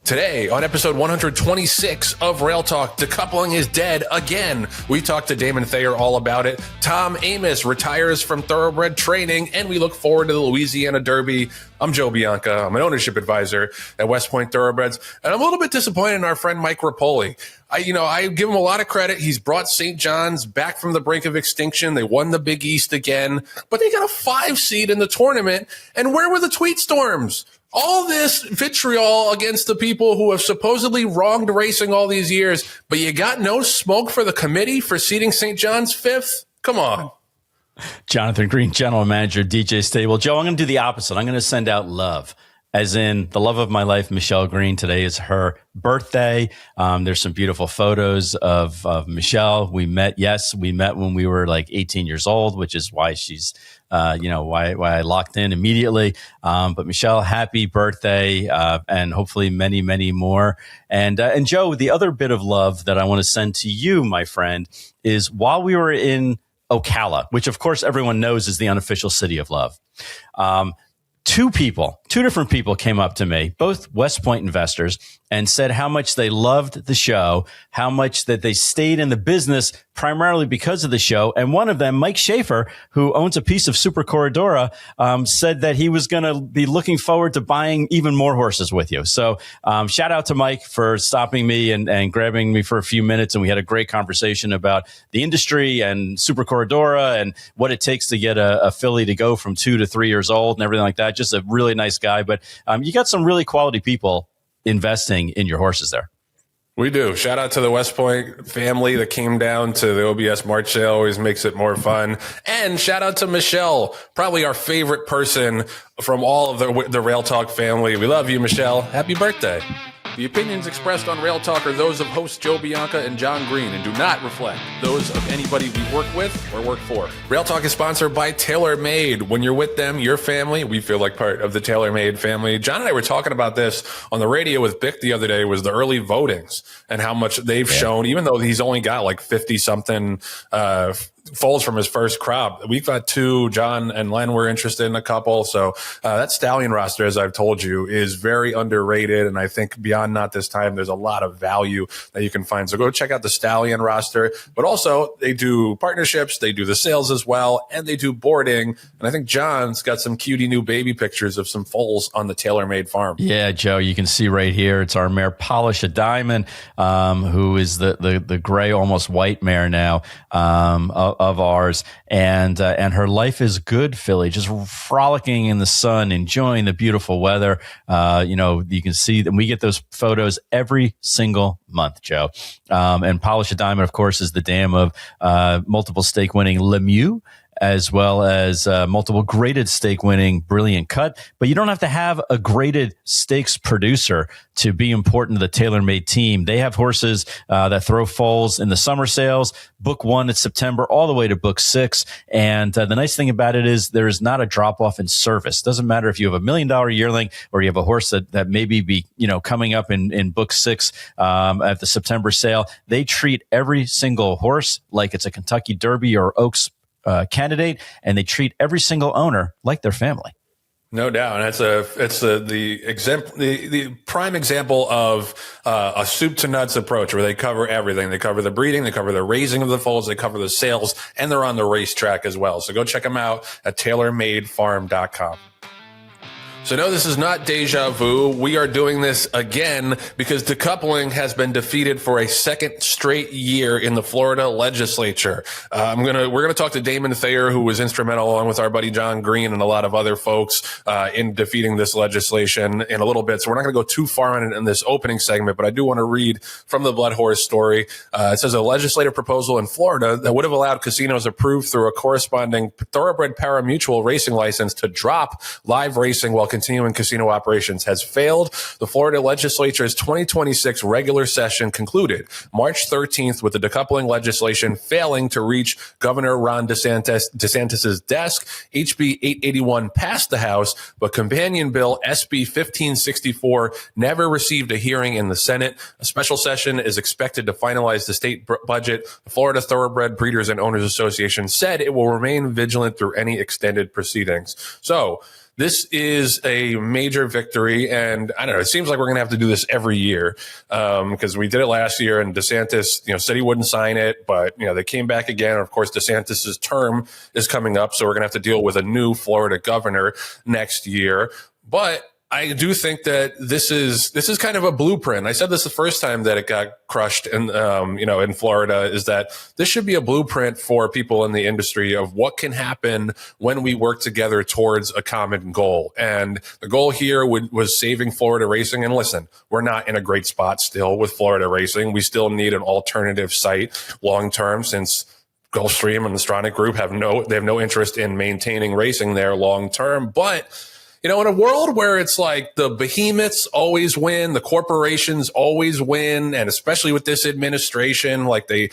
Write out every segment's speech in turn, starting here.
Today, on episode 126 of Rail Talk, decoupling is dead again. We talked to Damon Thayer all about it. Tom Amoss retires from Thoroughbred training, and we look forward to the Louisiana Derby. I'm Joe Bianca. I'm an ownership advisor at West Point Thoroughbreds, and I'm a little bit disappointed in our friend Mike Rapoli. I give him a lot of credit. He's brought St. John's back from the brink of extinction. They won the Big East again, but they got a 5 seed in the tournament. And where were the tweet storms? All this vitriol against the people who have supposedly wronged racing all these years, but you got no smoke for the committee for seeding St. John's 5th? Come on. Jonathan Green, general manager, DJ Stable. Joe, I'm going to do the opposite. I'm going to send out love, as in the love of my life, Michelle Green. Today is her birthday. There's some beautiful photos of Michelle. We met when we were like 18 years old, which is why she's, why I locked in immediately. But Michelle, happy birthday, and hopefully many, many more. And Joe, the other bit of love that I want to send to you, my friend, is while we were in Ocala, which of course everyone knows is the unofficial city of love. Two different people came up to me, both West Point investors, and said how much they loved the show, how much that they stayed in the business primarily because of the show. And one of them, Mike Schaefer, who owns a piece of Super Corridora, said that he was going to be looking forward to buying even more horses with you. So shout out to Mike for stopping me and grabbing me for a few minutes. And we had a great conversation about the industry and Super Corridora and what it takes to get a filly to go from 2 to 3 years old and everything like that. Just a really nice guy. But you got some really quality people investing in your horses there. We do. Shout out to the West Point family that came down to the OBS March sale. Always makes it more fun. And shout out to Michelle, probably our favorite person from all of the Rail Talk family. We love you, Michelle. Happy birthday. The opinions expressed on Rail Talk are those of hosts Joe Bianca and Jon Green and do not reflect those of anybody we work with or work for. Rail Talk is sponsored by Tailor Made. When you're with them, your family, we feel like part of the Tailor Made family. John and I were talking about this on the radio with Bick the other day, was the early votings and how much they've shown, even though he's only got like 50 something foals from his first crop. We've got 2. John and Len were interested in a couple. So that stallion roster, as I've told you, is very underrated. And I think beyond not this time, there's a lot of value that you can find. So go check out the stallion roster. But also they do partnerships. They do the sales as well. And they do boarding. And I think John's got some cutie new baby pictures of some foals on the Tailor Made farm. Yeah, Joe, you can see right here. It's our mare Polish a Diamond, who is the gray, almost white mare now, of ours, and her life is good filly, just frolicking in the sun, enjoying the beautiful weather. You can see that we get those photos every single month, Joe. And Polish a Diamond, of course, is the dam of multiple stake winning Lemieux, as well as multiple graded stake winning Brilliant Cut. But you don't have to have a graded stakes producer to be important to the Tailor Made team. They have horses that throw foals in the summer sales, book 1 in September, all the way to book 6. And the nice thing about it is there is not a drop off in service. Doesn't matter if you have $1 million yearling or you have a horse that maybe be coming up in book 6 at the September sale. They treat every single horse like it's a Kentucky Derby or Oaks candidate, and they treat every single owner like their family. No doubt. And it's the prime example of a soup to nuts approach where they cover everything. They cover the breeding, they cover the raising of the foals, they cover the sales, and they're on the racetrack as well. So go check them out at tailormadefarm.com. So no, this is not deja vu. We are doing this again because decoupling has been defeated for a second straight year in the Florida legislature. We're gonna talk to Damon Thayer, who was instrumental, along with our buddy Jon Green and a lot of other folks, in defeating this legislation in a little bit. So we're not gonna go too far on it in this opening segment, but I do want to read from the Blood Horse story. It says a legislative proposal in Florida that would have allowed casinos approved through a corresponding thoroughbred pari-mutuel racing license to drop live racing while continuing casino operations has failed. The Florida legislature's 2026 regular session concluded March 13th with the decoupling legislation failing to reach Governor Ron DeSantis's desk. HB 881 passed the House, but companion bill SB 1564 never received a hearing in the Senate. A special session is expected to finalize the state budget. The Florida Thoroughbred Breeders and Owners Association said it will remain vigilant through any extended proceedings. So this is a major victory. And I don't know, it seems like we're going to have to do this every year because we did it last year and DeSantis, said he wouldn't sign it, but, they came back again. Of course, DeSantis's term is coming up. So we're going to have to deal with a new Florida governor next year. But I do think that this is kind of a blueprint. I said this the first time that it got crushed in Florida, is that this should be a blueprint for people in the industry of what can happen when we work together towards a common goal. And the goal here was saving Florida racing. And listen, we're not in a great spot still with Florida racing. We still need an alternative site long term, since Gulfstream and the Stronach Group have no interest in maintaining racing there long term. But in a world where it's like the behemoths always win, the corporations always win, and especially with this administration, like they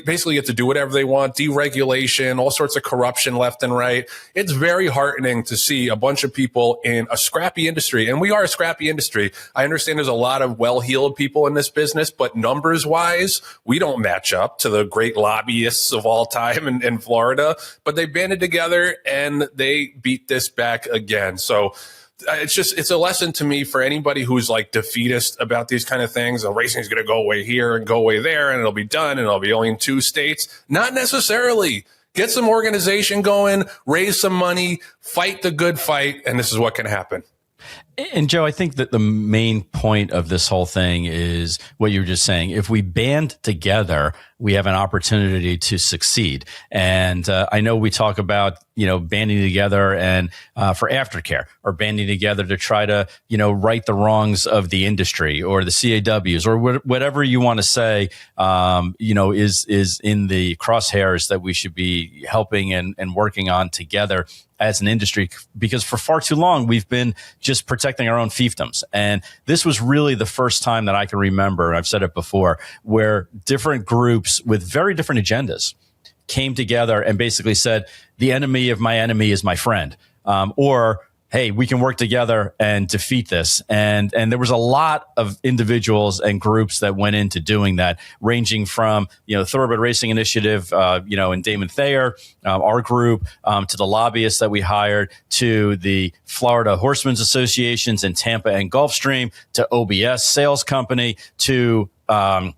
basically get to do whatever they want, deregulation, all sorts of corruption left and right. It's very heartening to see a bunch of people in a scrappy industry, and we are a scrappy industry. I understand there's a lot of well-heeled people in this business, but numbers-wise, we don't match up to the great lobbyists of all time in Florida, but they banded together and they beat this back again. So it's a lesson to me for anybody who's like defeatist about these kind of things. Racing is going to go away here and go away there, and it'll be done, and it'll be only in 2 states. Not necessarily. Get some organization going, raise some money, fight the good fight, and this is what can happen. And Joe, I think that the main point of this whole thing is what you were just saying. If we band together, we have an opportunity to succeed. And I know we talk about, banding together and for aftercare, or banding together to try to, right the wrongs of the industry or the CAWs or whatever you want to say, is in the crosshairs that we should be helping and working on together as an industry, because for far too long, we've been just protecting our own fiefdoms. And this was really the first time that I can remember, I've said it before, where different groups with very different agendas came together and basically said, the enemy of my enemy is my friend. Or, hey, we can work together and defeat this. And there was a lot of individuals and groups that went into doing that, ranging from, Thoroughbred Racing Initiative, and Damon Thayer, our group, to the lobbyists that we hired, to the Florida Horsemen's Associations in Tampa and Gulfstream, to OBS Sales Company, to the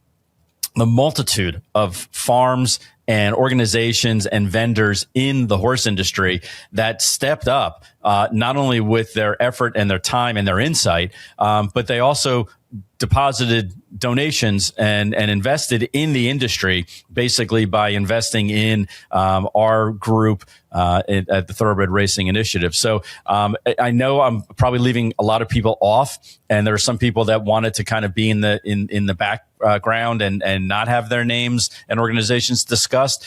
multitude of farms and organizations and vendors in the horse industry that stepped up, not only with their effort and their time and their insight, but they also deposited donations and invested in the industry, basically by investing in our group at the Thoroughbred Racing Initiative. So I know I'm probably leaving a lot of people off, and there are some people that wanted to kind of be in the background and not have their names and organizations discussed.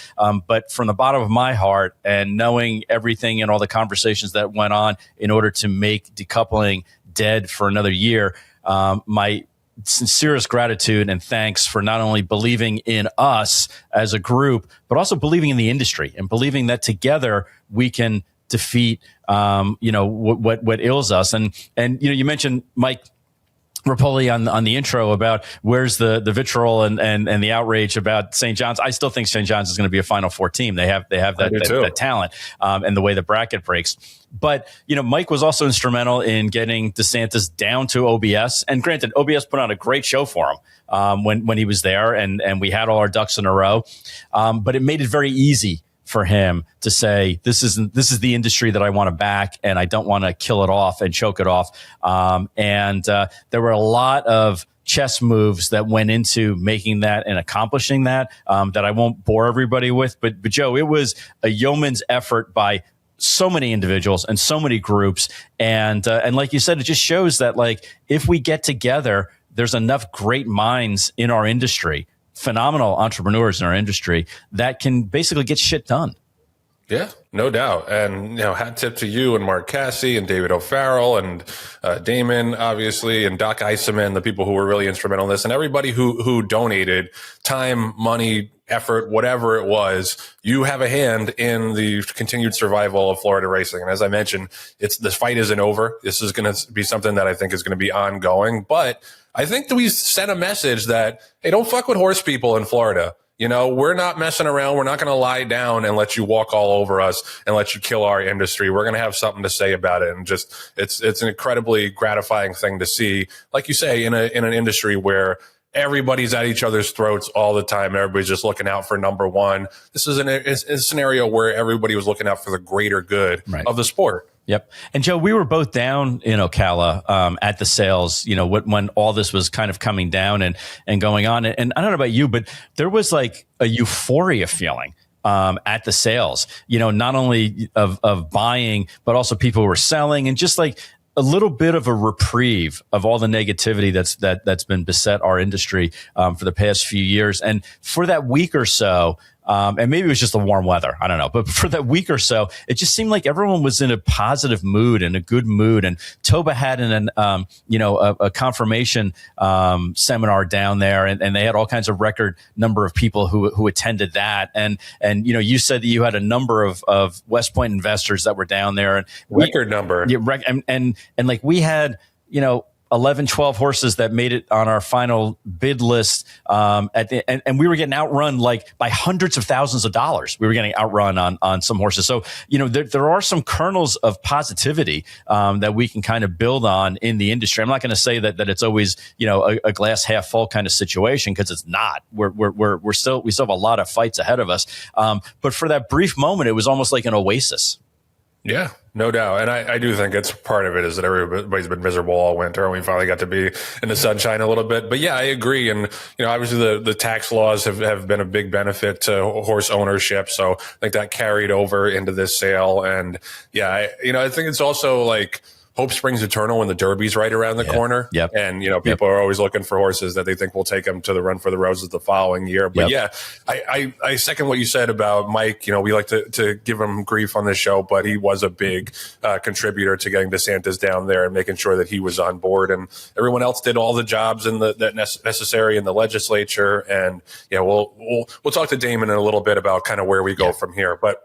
But from the bottom of my heart, and knowing everything and all the conversations that went on in order to make decoupling dead for another year, my sincerest gratitude and thanks for not only believing in us as a group, but also believing in the industry and believing that together we can defeat, what ails us. And you mentioned Mike Rapoli on the intro about where's the vitriol and the outrage about St. John's. I still think St. John's is going to be a Final Four team. They have that talent and the way the bracket breaks. But Mike was also instrumental in getting DeSantis down to OBS. And granted, OBS put on a great show for him when he was there, and we had all our ducks in a row. But it made it very easy for him to say, this is the industry that I want to back, and I don't want to kill it off and choke it off. And there were a lot of chess moves that went into making that and accomplishing that, that I won't bore everybody with. But Joe, it was a yeoman's effort by so many individuals and so many groups. And like you said, it just shows that, like, if we get together, there's enough great minds in our industry, phenomenal entrepreneurs in our industry, that can basically get shit done. Yeah, no doubt. And, hat tip to you and Mark Cassie and David O'Farrell and Damon, obviously, and Doc Eiseman, the people who were really instrumental in this, and everybody who donated time, money, effort, whatever it was. You have a hand in the continued survival of Florida racing. And as I mentioned, this fight isn't over. This is going to be something that I think is going to be ongoing. But I think that we sent a message that, hey, don't fuck with horse people in Florida. we're not messing around. We're not going to lie down and let you walk all over us and let you kill our industry. We're going to have something to say about it. And just, it's an incredibly gratifying thing to see, like you say, in an industry where everybody's at each other's throats all the time. Everybody's just looking out for number one. This is a scenario where everybody was looking out for the greater good of the sport. Yep. And Joe, we were both down in Ocala at the sales, when all this was kind of coming down and going on. And I don't know about you, but there was like a euphoria feeling at the sales, not only of buying, but also people were selling, and just like a little bit of a reprieve of all the negativity that's been beset our industry for the past few years. And for that week or so, and maybe it was just the warm weather, I don't know, but for that week or so, it just seemed like everyone was in a positive mood and a good mood. And Toba had a confirmation seminar down there, and they had all kinds of record number of people who attended that. And you said that you had a number of West Point investors that were down there, and record number. Yeah, and like we had 11, 12 horses that made it on our final bid list and we were getting outrun like by hundreds of thousands of dollars. We were getting outrun on some horses. So, there are some kernels of positivity that we can kind of build on in the industry. I'm not going to say that it's always, a glass half full kind of situation, because it's not. We still have a lot of fights ahead of us. But for that brief moment, it was almost like an oasis. Yeah, no doubt. And I do think it's part of it is that everybody's been miserable all winter, and we finally got to be in the sunshine a little bit. But yeah, I agree. And, obviously the tax laws have been a big benefit to horse ownership. So I think that carried over into this sale. And yeah, I think it's also like, hope springs eternal when the Derby's right around the corner. Yep. And, people are always looking for horses that they think will take them to the Run for the Roses the following year. But I second what you said about Mike. We like to give him grief on this show, but he was a big contributor to getting DeSantis down there and making sure that he was on board. And everyone else did all the jobs that necessary in the legislature. And we'll talk to Damon in a little bit about kind of where we go from here. But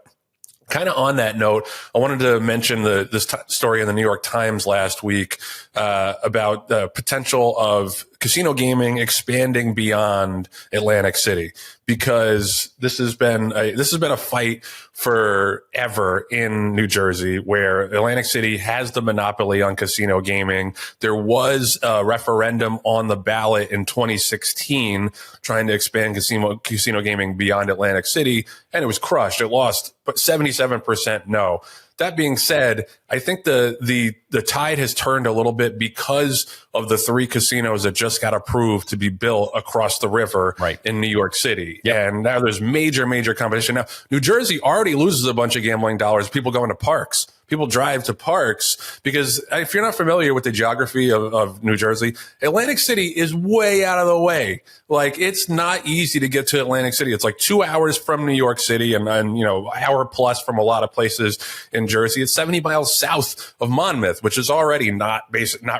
kind of on that note, I wanted to mention this story in the New York Times last week about the potential of casino gaming expanding beyond Atlantic City, because this has been a fight forever in New Jersey, where Atlantic City has the monopoly on casino gaming. There was a referendum on the ballot in 2016 trying to expand casino gaming beyond Atlantic City, and it was crushed. It lost, but 77% no. That being said, I think the tide has turned a little bit because of the 3 casinos that just got approved to be built across the river in New York City. Yep. And now there's major competition. Now, New Jersey already loses a bunch of gambling dollars. People going to parks. People drive to parks, because if you're not familiar with the geography of New Jersey, Atlantic City is way out of the way. Like, it's not easy to get to Atlantic City. It's like 2 hours from New York City and hour plus from a lot of places in Jersey. It's 70 miles south of Monmouth, which is already not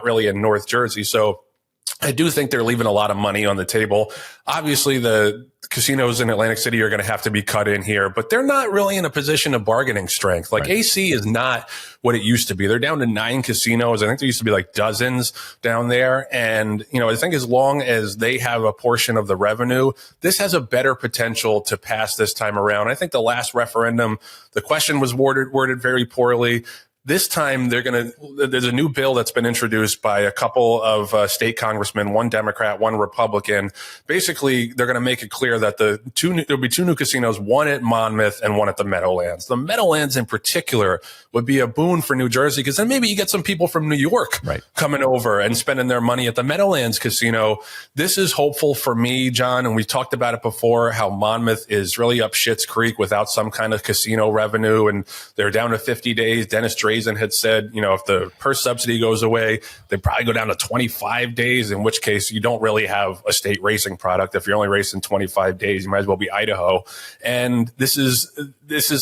really in North Jersey. So I do think they're leaving a lot of money on the table. Obviously, the casinos in Atlantic City are going to have to be cut in here, but they're not really in a position of bargaining strength. Like, AC is not what it used to be. They're down to 9 casinos. I think there used to be like dozens down there. And, I think as long as they have a portion of the revenue, this has a better potential to pass this time around. I think the last referendum, the question was worded very poorly. This time, there's a new bill that's been introduced by a couple of state congressmen, one Democrat, one Republican. Basically, they're going to make it clear that there'll be 2 new casinos, one at Monmouth and one at the Meadowlands. The Meadowlands in particular would be a boon for New Jersey, because then maybe you get some people from New York coming over and spending their money at the Meadowlands casino. This is hopeful for me, John, and we talked about it before, how Monmouth is really up Schitt's Creek without some kind of casino revenue, and they're down to 50 days. Dennis Drazen had said, if the purse subsidy goes away, they'd probably go down to 25 days, in which case you don't really have a state racing product. If you're only racing 25 days, you might as well be Idaho. And this is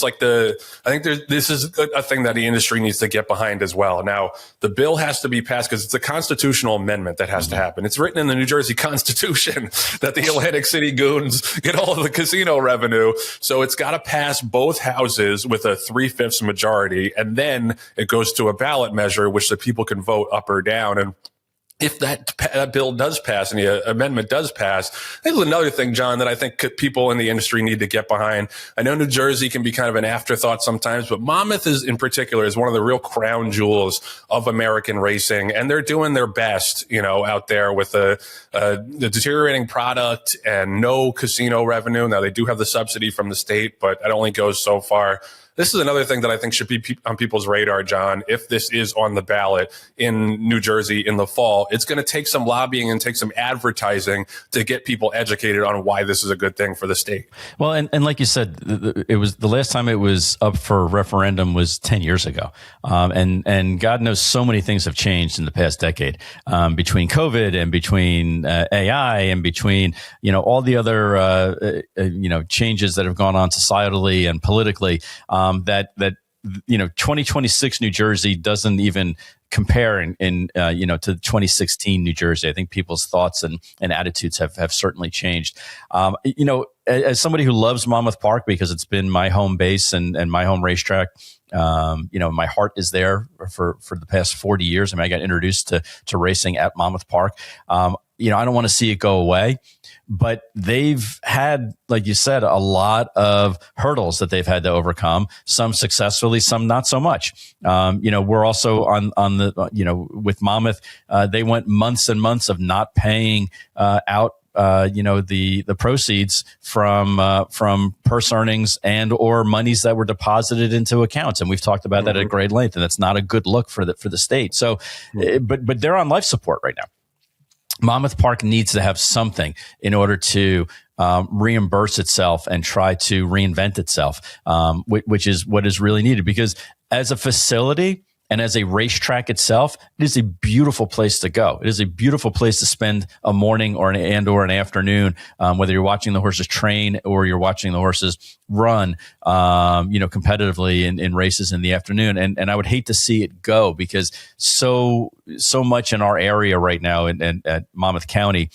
like this is a thing that the industry needs to get behind as well. Now, the bill has to be passed because it's a constitutional amendment that has to happen. It's written in the New Jersey Constitution that the Atlantic City goons get all of the casino revenue. So it's got to pass both houses with a 3/5 majority, and then it goes to a ballot measure, which the people can vote up or down. And if that bill does pass and the amendment does pass, there's another thing, John, that I think people in the industry need to get behind. I know New Jersey can be kind of an afterthought sometimes, but Monmouth in particular is one of the real crown jewels of American racing, and they're doing their best, out there with the deteriorating product and no casino revenue. Now they do have the subsidy from the state, but it only goes so far. This is another thing that I think should be on people's radar, John. If this is on the ballot in New Jersey in the fall, it's going to take some lobbying and take some advertising to get people educated on why this is a good thing for the state. Well, and like you said, it was the last time it was up for referendum was 10 years ago. And God knows so many things have changed in the past decade, between COVID and between AI and between, all the other, changes that have gone on societally and politically. That 2026 New Jersey doesn't even compare to 2016 New Jersey. I think people's thoughts and attitudes have certainly changed. As somebody who loves Monmouth Park because it's been my home base and my home racetrack, my heart is there for the past 40 years. I mean, I got introduced to racing at Monmouth Park. I don't want to see it go away. But they've had, like you said, a lot of hurdles that they've had to overcome, some successfully, some not so much. We're also on the, with Monmouth, they went months and months of not paying out the proceeds from purse earnings and or monies that were deposited into accounts. And we've talked about that at great length, and that's not a good look for the state. So, but they're on life support right now. Monmouth Park needs to have something in order to reimburse itself and try to reinvent itself, which is what is really needed. Because as a facility and as a racetrack itself, it is a beautiful place to go. It is a beautiful place to spend a morning or an afternoon, whether you're watching the horses train or you're watching the horses run, competitively in races in the afternoon. And I would hate to see it go because so much in our area right now at Monmouth County,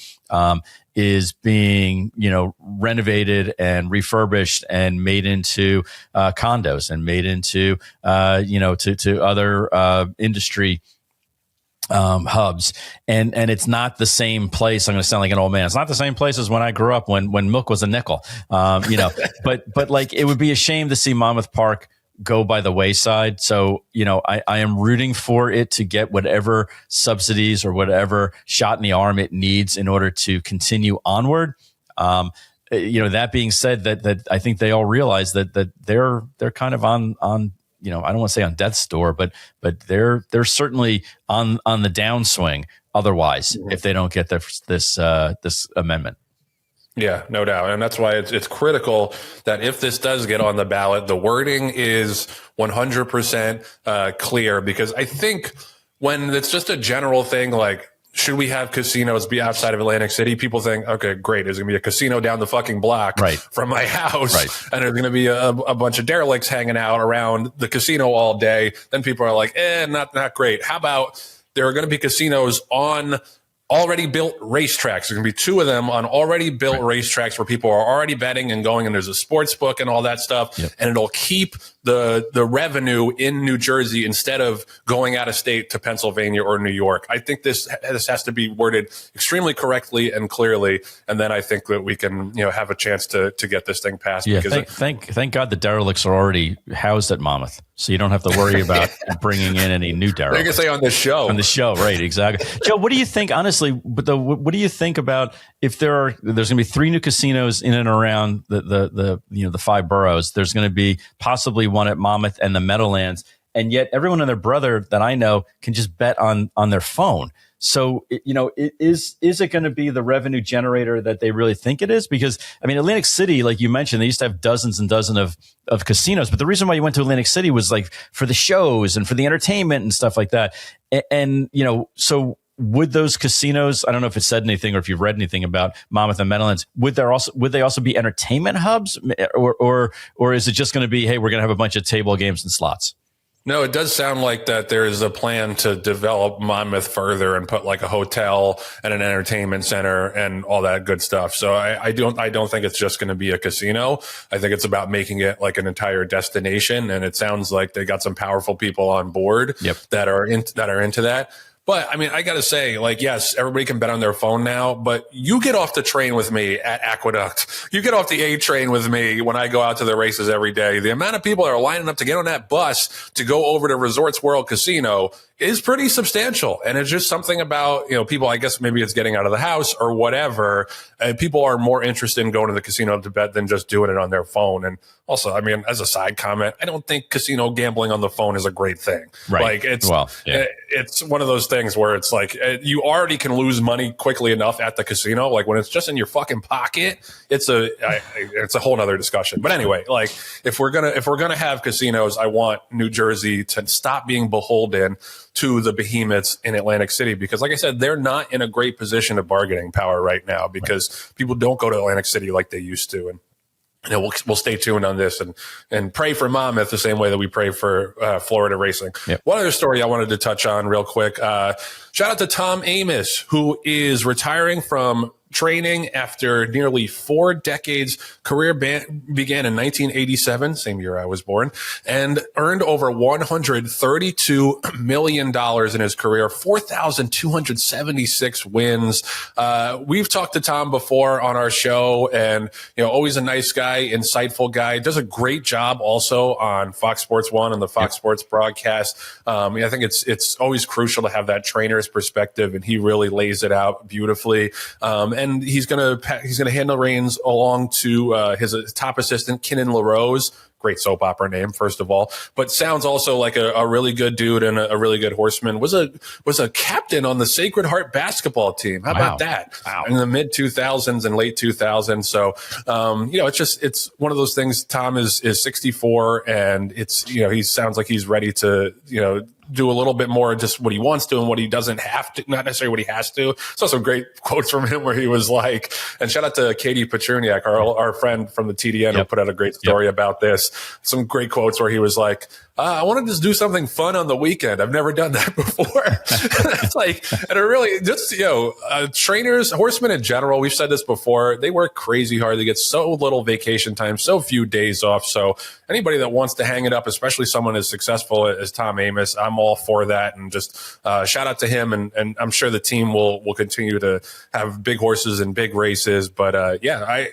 is being, renovated and refurbished and made into condos and made into, to other industry hubs. And it's not the same place. I'm going to sound like an old man. It's not the same place as when I grew up when milk was a nickel, but like it would be a shame to see Monmouth Park go by the wayside. So, I am rooting for it to get whatever subsidies or whatever shot in the arm it needs in order to continue onward. That being said, that I think they all realize that they're kind of on, I don't want to say on death's door, but they're certainly on the downswing otherwise if they don't get this amendment. Yeah, no doubt. And that's why it's critical that if this does get on the ballot, the wording is 100% clear, because I think when it's just a general thing, like, should we have casinos be outside of Atlantic City? People think, okay, great. There's going to be a casino down the fucking block from my house. Right. And there's going to be a bunch of derelicts hanging out around the casino all day. Then people are like, not great. How about there are going to be casinos on already built racetracks? There's going to be 2 of them on already built racetracks where people are already betting and going, and there's a sports book and all that stuff. Yep. And it'll keep the revenue in New Jersey instead of going out of state to Pennsylvania or New York. I think this has to be worded extremely correctly and clearly, and then I think that we can have a chance to get this thing passed. Yeah, thank God the derelicts are already housed at Monmouth, so you don't have to worry about bringing in any new derelicts. They're going to say on the show. On the show, right? Exactly. Joe, what do you think? Honestly, what do you think about if there's going to be 3 new casinos in and around the 5 boroughs? There's going to be possibly one at Monmouth and the Meadowlands, and yet everyone and their brother that I know can just bet on their phone. So, is it going to be the revenue generator that they really think it is? Because, I mean, Atlantic City, like you mentioned, they used to have dozens and dozens of casinos. But the reason why you went to Atlantic City was like for the shows and for the entertainment and stuff like that. And so would those casinos, I don't know if it said anything or if you've read anything about Monmouth and Meadowlands, would they also be entertainment hubs, or is it just going to be, hey, we're going to have a bunch of table games and slots? No, it does sound like that there is a plan to develop Monmouth further and put like a hotel and an entertainment center and all that good stuff. So I don't think it's just going to be a casino. I think it's about making it like an entire destination. And it sounds like they got some powerful people on board that are into that. But I mean, I got to say, like, yes, everybody can bet on their phone now, but you get off the train with me at Aqueduct. You get off the A train with me when I go out to the races every day. The amount of people that are lining up to get on that bus to go over to Resorts World Casino is pretty substantial. And it's just something about, people, I guess maybe it's getting out of the house or whatever. People are more interested in going to the casino to bet than just doing it on their phone. And also, I mean, as a side comment, I don't think casino gambling on the phone is a great thing. Right. Like it's one of those things where it's like you already can lose money quickly enough at the casino. Like when it's just in your fucking pocket, it's a whole nother discussion. But anyway, like if we're gonna have casinos, I want New Jersey to stop being beholden to the behemoths in Atlantic City, because like I said, they're not in a great position of bargaining power right now because people don't go to Atlantic City like they used to. And we'll stay tuned on this and pray for Monmouth the same way that we pray for Florida racing. Yep. One other story I wanted to touch on real quick. Shout out to Tom Amoss, who is retiring from training after nearly 4 decades. Career began in 1987, same year I was born, and earned over $132 million in his career, 4,276 wins. We've talked to Tom before on our show, and always a nice guy, insightful guy, does a great job also on Fox Sports 1 and the Fox Sports broadcast. I think it's always crucial to have that trainer's perspective, and he really lays it out beautifully. And he's gonna hand the reins along to his top assistant, Kinnan LaRose. Great soap opera name, first of all, but sounds also like a really good dude and a really good horseman. Was a captain on the Sacred Heart basketball team. How about that? Wow. In the mid 2000s and late 2000s. So, it's one of those things. Tom is 64, and he sounds like he's ready to, do a little bit more just what he wants to and what he doesn't have to, not necessarily what he has to. Saw some great quotes from him where he was like, and shout out to Katie Petruniak, our friend from the TDN, who put out a great story about this. Some great quotes where he was like, I want to just do something fun on the weekend. I've never done that before. It's like, and it really just, trainers, horsemen in general, we've said this before, they work crazy hard. They get so little vacation time, so few days off. So anybody that wants to hang it up, especially someone as successful as Tom Amoss, I'm all for that. And just shout out to him. And I'm sure the team will continue to have big horses and big races. But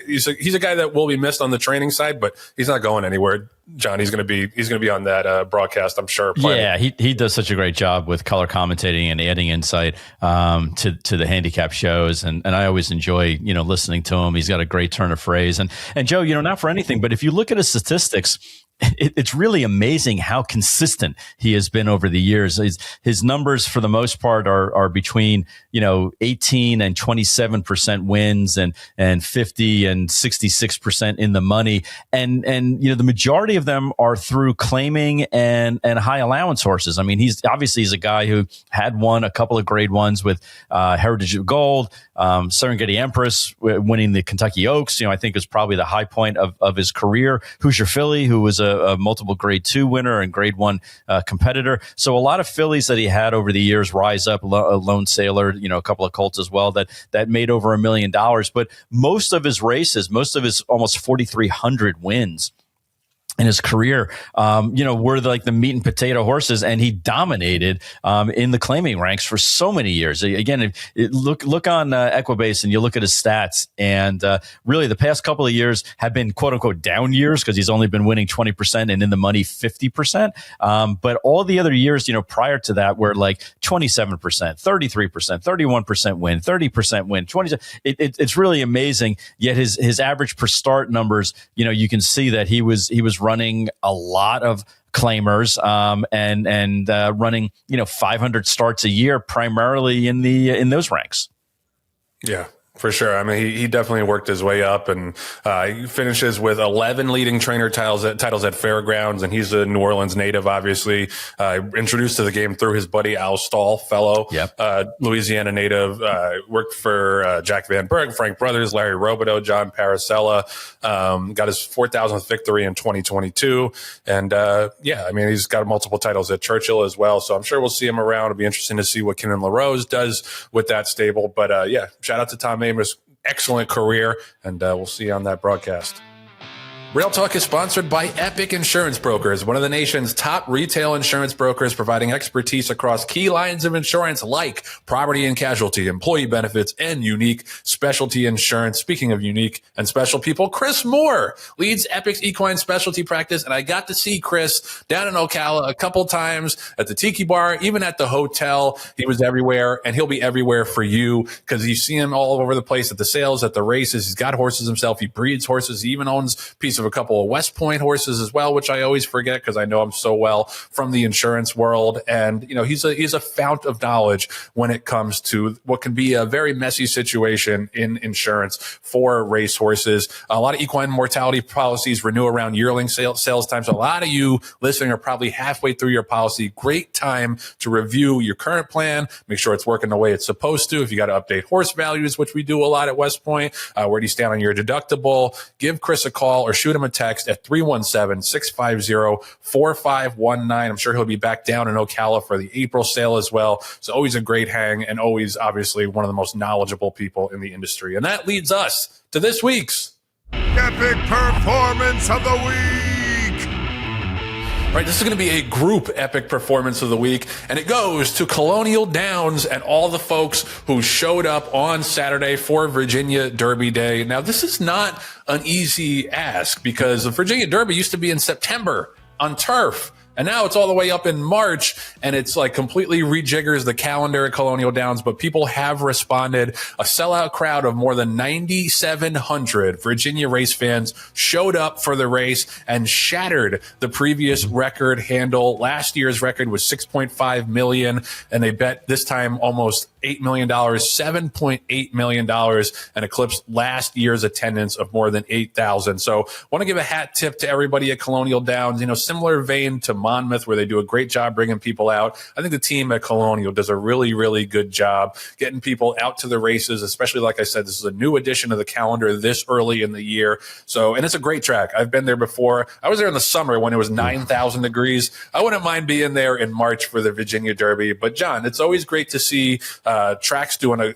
he's a guy that will be missed on the training side, but he's not going anywhere. John, he's going to be on that broadcast, I'm sure. Yeah, he does such a great job with color commentating and adding insight to the handicap shows, and I always enjoy listening to him. He's got a great turn of phrase, and Joe, not for anything, but if you look at his statistics, it's really amazing how consistent he has been over the years. His numbers, for the most part, are between 18 and 27% wins and 50 and 66% in the money, and the majority of them are through claiming and high allowance horses. I mean, he's a guy who had won a couple of grade ones with Heritage of Gold, Serengeti Empress winning the Kentucky Oaks. I think is probably the high point of his career. Hoosier Philly, who was a multiple grade 2 winner and grade 1 competitor. So a lot of fillies that he had over the years, Rise Up, Lone Sailor, a couple of colts as well that made over $1 million. But most of his races, most of his almost 4,300 wins in his career, were like the meat and potato horses, and he dominated in the claiming ranks for so many years. Again, look on Equibase and you look at his stats, and really the past couple of years have been quote unquote down years because he's only been winning 20% and in the money 50%. But all the other years, prior to that, were like 27%, 33%, 31% win, 30% win, 20%. It's really amazing. Yet his average per start numbers, you can see that he was running a lot of claimers and running 500 starts a year, primarily in those ranks. Yeah. For sure. I mean, he definitely worked his way up, and he finishes with 11 leading trainer titles at Fairgrounds, and he's a New Orleans native, obviously. Introduced to the game through his buddy Al Stallfellow, Louisiana native. Worked for Jack Van Berg, Frank Brothers, Larry Robideau, John Paracella. Got his 4,000th victory in 2022, and he's got multiple titles at Churchill as well. So I'm sure we'll see him around. It'll be interesting to see what Kinnan LaRose does with that stable. But shout out to Tom Amoss, excellent career, and we'll see you on that broadcast. Real Talk is sponsored by Epic Insurance Brokers, one of the nation's top retail insurance brokers, providing expertise across key lines of insurance like property and casualty, employee benefits, and unique specialty insurance. Speaking of unique and special people, Chris Moore leads Epic's equine specialty practice, and I got to see Chris down in Ocala a couple times at the Tiki Bar, even at the hotel. He was everywhere, and he'll be everywhere for you because you see him all over the place at the sales, at the races. He's got horses himself. He breeds horses. He even owns a piece of a couple of West Point horses as well, which I always forget because I know him so well from the insurance world. And, you know, he's a fount of knowledge when it comes to what can be a very messy situation in insurance for race horses. A lot of equine mortality policies renew around yearling sales time. So a lot of you listening are probably halfway through your policy. Great time to review your current plan. Make sure it's working the way it's supposed to. If you got to update horse values, which we do a lot at West Point, where do you stand on your deductible? Give Chris a call or shoot him a text at 317-650-4519. I'm sure he'll be back down in Ocala for the April sale as well. So always a great hang and always obviously one of the most knowledgeable people in the industry. And that leads us to this week's Epic Performance of the Week. Right, this is going to be a group epic performance of the week, and it goes to Colonial Downs and all the folks who showed up on Saturday for Virginia Derby Day. Now, this is not an easy ask because the Virginia Derby used to be in September on turf. And now it's all the way up in March, and it's like completely rejiggers the calendar at Colonial Downs, but people have responded. A sellout crowd of more than 9,700 Virginia race fans showed up for the race and shattered the previous record handle. Last year's record was 6.5 million, and they bet this time almost $8 million, $7.8 million, and eclipsed last year's attendance of more than 8,000. So want to give a hat tip to everybody at Colonial Downs, you know, similar vein to Monmouth, where they do a great job bringing people out. I think the team at Colonial does a really, really good job getting people out to the races, especially, like I said, this is a new addition to the calendar this early in the year. So, and it's a great track. I've been there before. I was there in the summer when it was 9,000 degrees. I wouldn't mind being there in March for the Virginia Derby. But John, it's always great to see tracks doing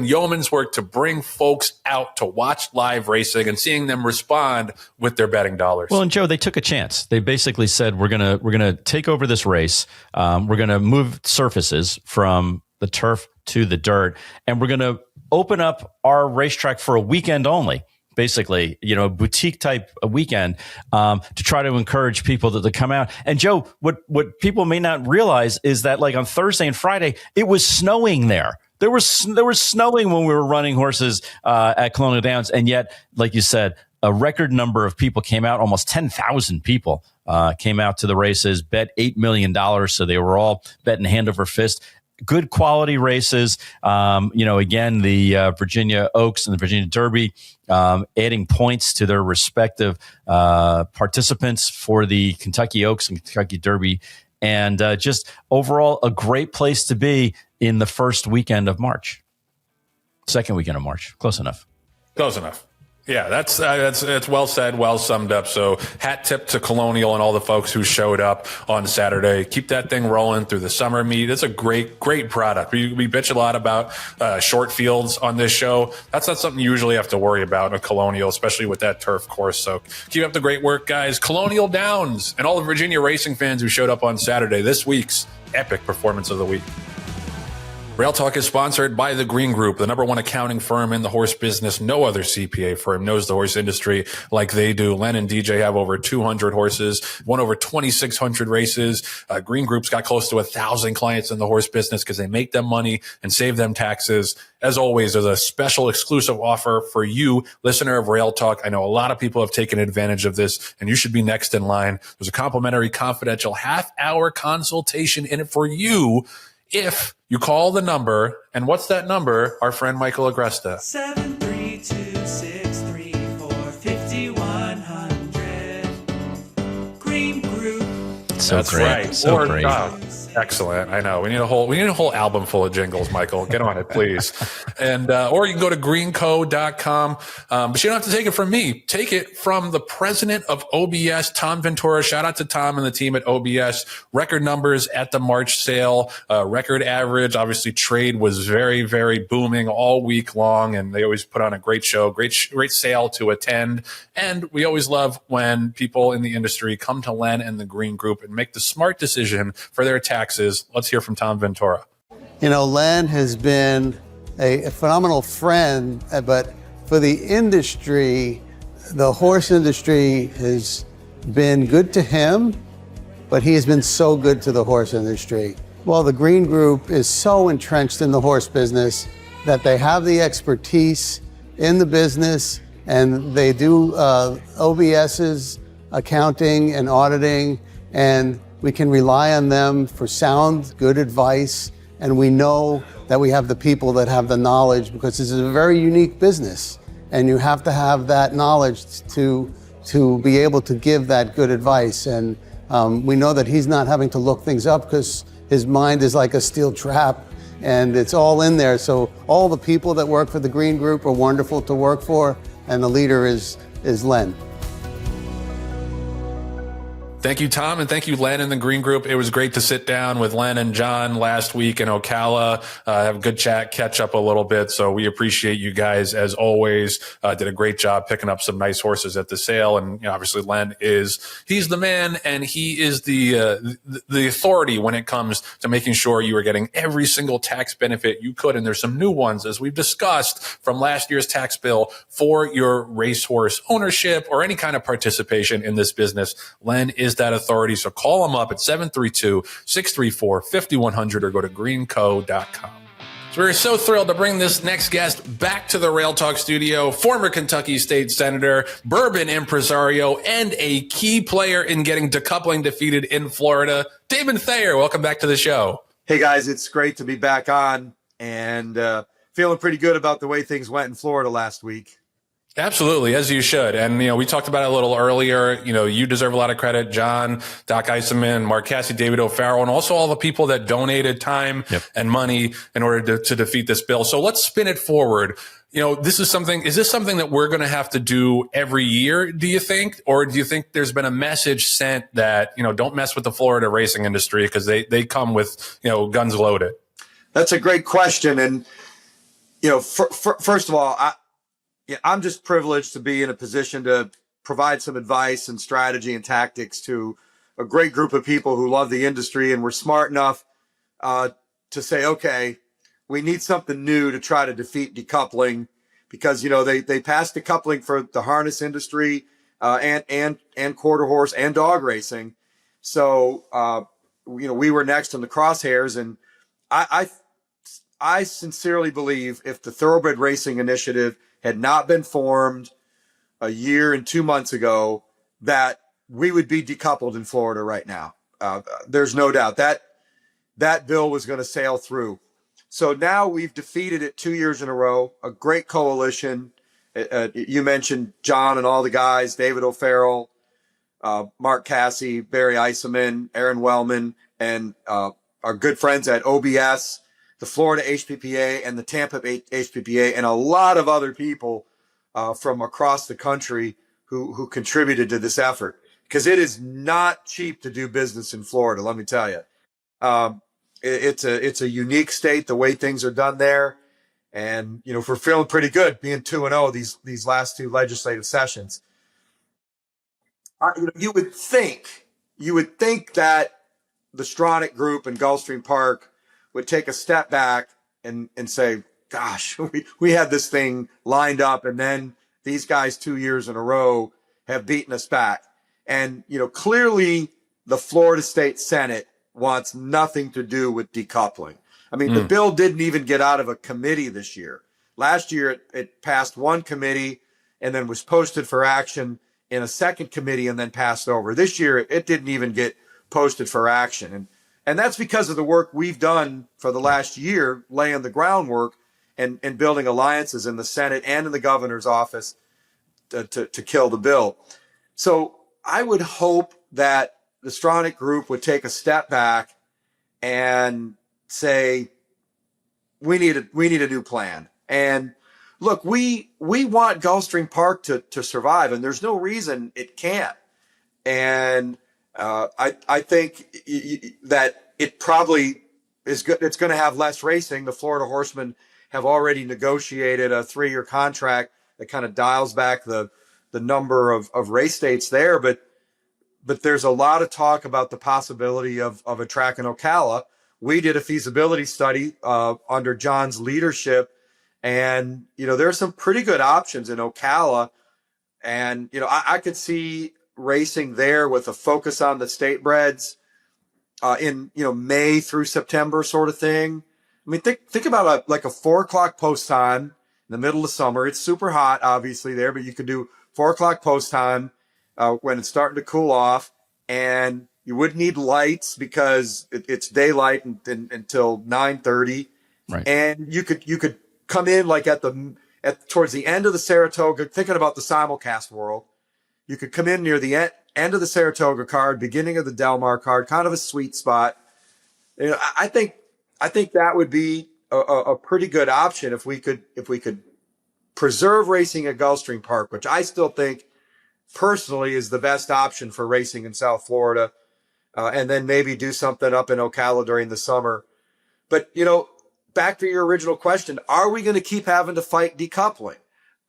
yeoman's work to bring folks out to watch live racing and seeing them respond with their betting dollars. Well, and Joe, they took a chance. They basically said, we're gonna take over this race. We're gonna move surfaces from the turf to the dirt, and we're gonna open up our racetrack for a weekend only. Basically, you know, a boutique type weekend to try to encourage people to come out. And Joe, what people may not realize is that, like, on Thursday and Friday, it was snowing there. There was snowing when we were running horses at Colonial Downs, and yet, like you said, a record number of people came out. Almost 10,000 people came out to the races, bet $8 million. So they were all betting hand over fist. Good quality races. You know, again, the Virginia Oaks and the Virginia Derby adding points to their respective participants for the Kentucky Oaks and Kentucky Derby. And just overall, a great place to be in the first weekend of March. Second weekend of March. Close enough. Close enough. Yeah, that's well said, well summed up. So hat tip to Colonial and all the folks who showed up on Saturday. Keep that thing rolling through the summer meet. It's a great product. We bitch a lot about short fields on this show. That's not something you usually have to worry about in a Colonial, especially with that turf course. So keep up the great work, guys. Colonial Downs and all the Virginia racing fans who showed up on Saturday. This week's epic performance of the week. Rail Talk is sponsored by the Green Group, the #1 accounting firm in the horse business. No other CPA firm knows the horse industry like they do. Len and DJ have over 200 horses, won over 2,600 races. Green Group's got close to 1,000 clients in the horse business because they make them money and save them taxes. As always, there's a special exclusive offer for you, listener of Rail Talk. I know a lot of people have taken advantage of this, and you should be next in line. There's a complimentary confidential half-hour consultation in it for you if you call the number. And what's that number? Our friend Michael Agresta. 732-634-5100. Green Group. So That's great. right. So Or, great. Excellent. I know we need a whole album full of jingles, Michael. Get on it, please. And, or you can go to greenco.com. But you don't have to take it from me. Take it from the president of OBS, Tom Ventura. Shout out to Tom and the team at OBS. Record numbers at the March sale, record average. Obviously trade was very, very booming all week long, and they always put on a great show, great sale to attend. And we always love when people in the industry come to Len and the Green Group and make the smart decision for their taxes. Let's hear from Tom Ventura. You know, Len has been a phenomenal friend, but for the industry, the horse industry has been good to him, but he has been so good to the horse industry. Well, the Green Group is so entrenched in the horse business that they have the expertise in the business, and they do OBS's accounting and auditing, and we can rely on them for sound, good advice, and we know that we have the people that have the knowledge, because this is a very unique business, and you have to have that knowledge to be able to give that good advice. And we know that he's not having to look things up because his mind is like a steel trap, and it's all in there. So all the people that work for the Green Group are wonderful to work for, and the leader is Len. Thank you, Tom, and thank you, Len and the Green Group. It was great to sit down with Len and Jon last week in Ocala, have a good chat, catch up a little bit. So we appreciate you guys as always. Did a great job picking up some nice horses at the sale. And obviously Len he's the man, and he is the authority when it comes to making sure you are getting every single tax benefit you could. And there's some new ones, as we've discussed, from last year's tax bill for your racehorse ownership or any kind of participation in this business. Len is that authority. So call them up at 732-634-5100 or go to greenco.com. So we're so thrilled to bring this next guest back to the Rail Talk studio, former Kentucky State Senator, bourbon impresario, and a key player in getting decoupling defeated in Florida, Damon Thayer. Welcome back to the show. Hey guys, it's great to be back on, and feeling pretty good about the way things went in Florida last week. Absolutely, as you should. And, we talked about it a little earlier. You deserve a lot of credit. Jon, Doc Eisenman, Mark Cassidy, David O'Farrell, and also all the people that donated time and money in order to defeat this bill. So let's spin it forward. Is this something that we're going to have to do every year, do you think? Or do you think there's been a message sent that, don't mess with the Florida racing industry because they come with, guns loaded? That's a great question. And, first of all, I'm just privileged to be in a position to provide some advice and strategy and tactics to a great group of people who love the industry, and we're smart enough to say, okay, we need something new to try to defeat decoupling, because they passed decoupling for the harness industry and quarter horse and dog racing. So we were next in the crosshairs, and I sincerely believe if the Thoroughbred Racing Initiative had not been formed a year and 2 months ago, that we would be decoupled in Florida right now. There's no doubt that bill was going to sail through. So now we've defeated it 2 years in a row, a great coalition. You mentioned Jon and all the guys, David O'Farrell, Mark Cassidy, Barry Eisenman, Aaron Wellman, and our good friends at OBS, the Florida HPPA and the Tampa HPPA, and a lot of other people from across the country who contributed to this effort, because it is not cheap to do business in Florida. Let me tell you, it's a unique state, the way things are done there. And, we're feeling pretty good being 2-0 these last two legislative sessions. You would think that the Stronach Group and Gulfstream Park would take a step back and say, gosh, we had this thing lined up, and then these guys 2 years in a row have beaten us back. And, clearly the Florida State Senate wants nothing to do with decoupling. I mean, the bill didn't even get out of a committee this year. Last year, it passed one committee and then was posted for action in a second committee and then passed over. This year, it didn't even get posted for action. And that's because of the work we've done for the last year, laying the groundwork and building alliances in the Senate and in the governor's office to kill the bill. So I would hope that the Stronach Group would take a step back and say, we need a new plan. And look, we want Gulfstream Park to survive, and there's no reason it can't. And I think that it probably is good. It's going to have less racing. The Florida Horsemen have already negotiated a 3-year contract that kind of dials back the number of race dates there. But there's a lot of talk about the possibility of a track in Ocala. We did a feasibility study under John's leadership, and there are some pretty good options in Ocala. And I could see racing there with a focus on the state breds in May through September sort of thing. I mean, think about a 4:00 post time in the middle of summer. It's super hot, obviously there, but you could do 4:00 post time when it's starting to cool off, and you wouldn't need lights because it's daylight until 9:30. Right. And you could come in like towards the end of the Saratoga, thinking about the simulcast world. You could come in near the end of the Saratoga card, beginning of the Del Mar card, kind of a sweet spot. I think that would be a pretty good option if we could preserve racing at Gulfstream Park, which I still think personally is the best option for racing in South Florida, and then maybe do something up in Ocala during the summer. But back to your original question, are we going to keep having to fight decoupling?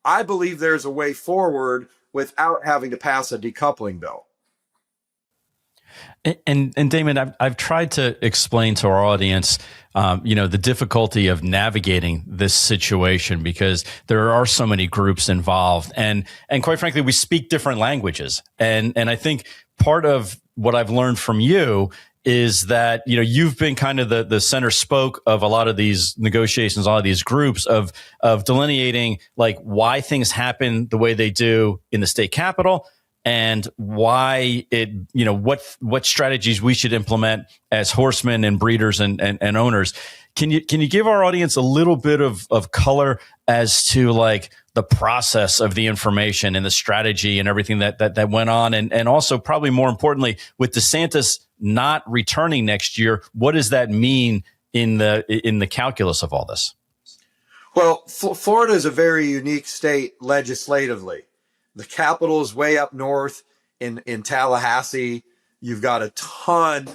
I believe there's a way forward without having to pass a decoupling bill. And Damon, I've tried to explain to our audience, the difficulty of navigating this situation because there are so many groups involved, and quite frankly, we speak different languages. And I think part of what I've learned from you is that, you've been kind of the center spoke of a lot of these negotiations, a lot of these groups of delineating like why things happen the way they do in the state capitol and why what strategies we should implement as horsemen and breeders and owners. Can you give our audience a little bit of color as to like the process of the information and the strategy and everything that went on? And also probably more importantly, with DeSantis not returning next year, what does that mean in the calculus of all this? Well, Florida is a very unique state legislatively. The capital is way up north in Tallahassee. You've got a ton,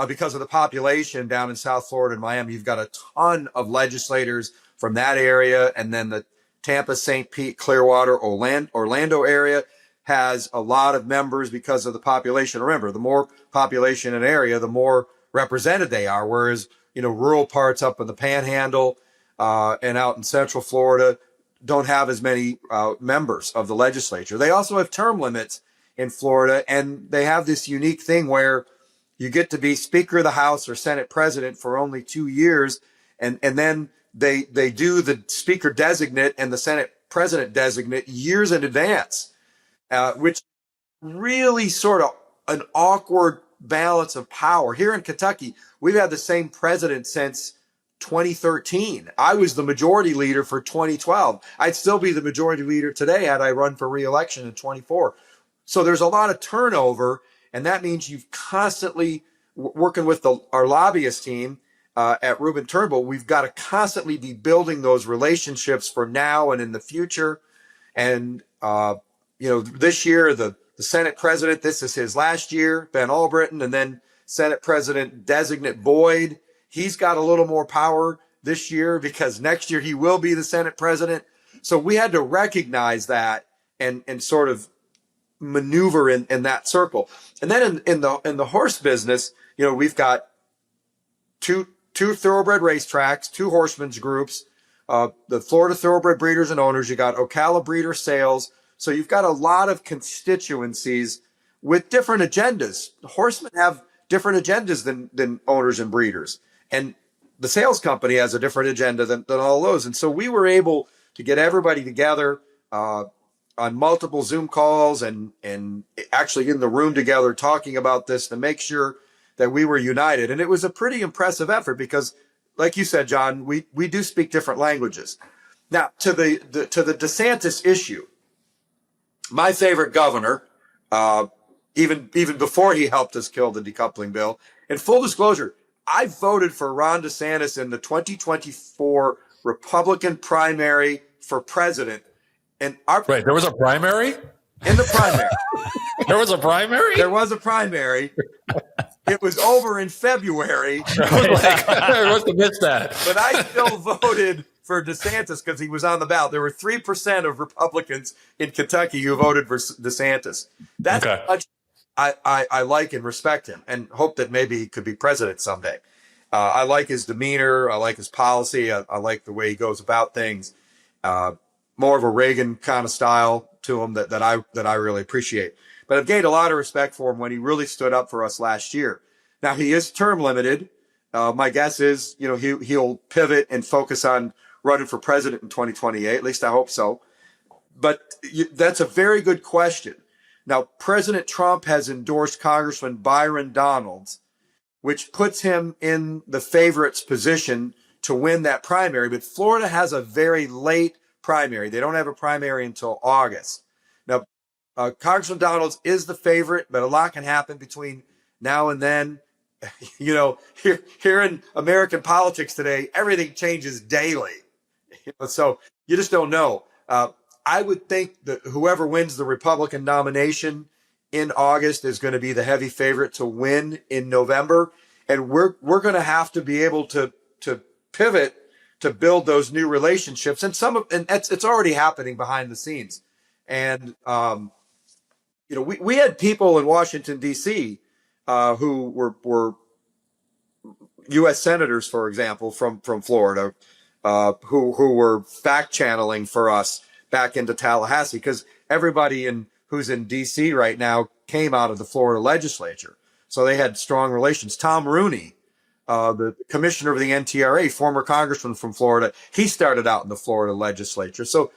because of the population down in South Florida and Miami, you've got a ton of legislators from that area. And then the Tampa, St. Pete, Clearwater, Orlando area has a lot of members because of the population. Remember, the more population in an area, the more represented they are. Whereas, rural parts up in the Panhandle and out in Central Florida don't have as many members of the legislature. They also have term limits in Florida, and they have this unique thing where you get to be Speaker of the House or Senate President for only 2 years, and then they do the Speaker designate and the Senate President designate years in advance. Which really sort of an awkward balance of power. Here in Kentucky, we've had the same president since 2013. I was the majority leader for 2012. I'd still be the majority leader today had I run for re-election in 24. So there's a lot of turnover, and that means you've constantly working with our lobbyist team at Rubin Turnbull. We've got to constantly be building those relationships for now and in the future. And this year, the Senate president, this is his last year, Ben Albritton, and then Senate President designate Boyd. He's got a little more power this year because next year he will be the Senate president. So we had to recognize that and sort of maneuver in that circle. And then in the horse business, we've got two thoroughbred racetracks, 2 horsemen's groups, the Florida Thoroughbred Breeders and Owners. You got Ocala Breeder Sales. So you've got a lot of constituencies with different agendas. Horsemen have different agendas than owners and breeders. And the sales company has a different agenda than all those. And so we were able to get everybody together on multiple Zoom calls and actually in the room together talking about this to make sure that we were united. And it was a pretty impressive effort because, like you said, John, we do speak different languages. Now, to the DeSantis issue, my favorite governor, even before he helped us kill the decoupling bill, in full disclosure, I voted for Ron DeSantis in the 2024 Republican primary for president. And Right. There was a primary? in the primary. There was a primary? There was a primary. It was over in February. I must have missed that. But I still voted for DeSantis because he was on the ballot. There were 3% of Republicans in Kentucky who voted for DeSantis. That's how much I like and respect him and hope that maybe he could be president someday. I like his demeanor. I like his policy. I like the way he goes about things. More of a Reagan kind of style to him that I really appreciate. But I've gained a lot of respect for him when he really stood up for us last year. Now, he is term limited. My guess is, he'll pivot and focus on running for president in 2028. At least I hope so. But that's a very good question. Now, President Trump has endorsed Congressman Byron Donalds, which puts him in the favorites position to win that primary. But Florida has a very late primary. They don't have a primary until August. Now, Congressman Donalds is the favorite, but a lot can happen between now and then. Here in American politics today, everything changes daily. So you just don't know. I would think that whoever wins the Republican nomination in August is going to be the heavy favorite to win in November. And we're going to have to be able to pivot to build those new relationships. And it's already happening behind the scenes. And, we had people in Washington, D.C., who were U.S. senators, for example, from Florida, who were fact channeling for us back into Tallahassee, because everybody who's in D.C. right now came out of the Florida legislature. So they had strong relations. Tom Rooney, the commissioner of the NTRA, former congressman from Florida, he started out in the Florida legislature. So,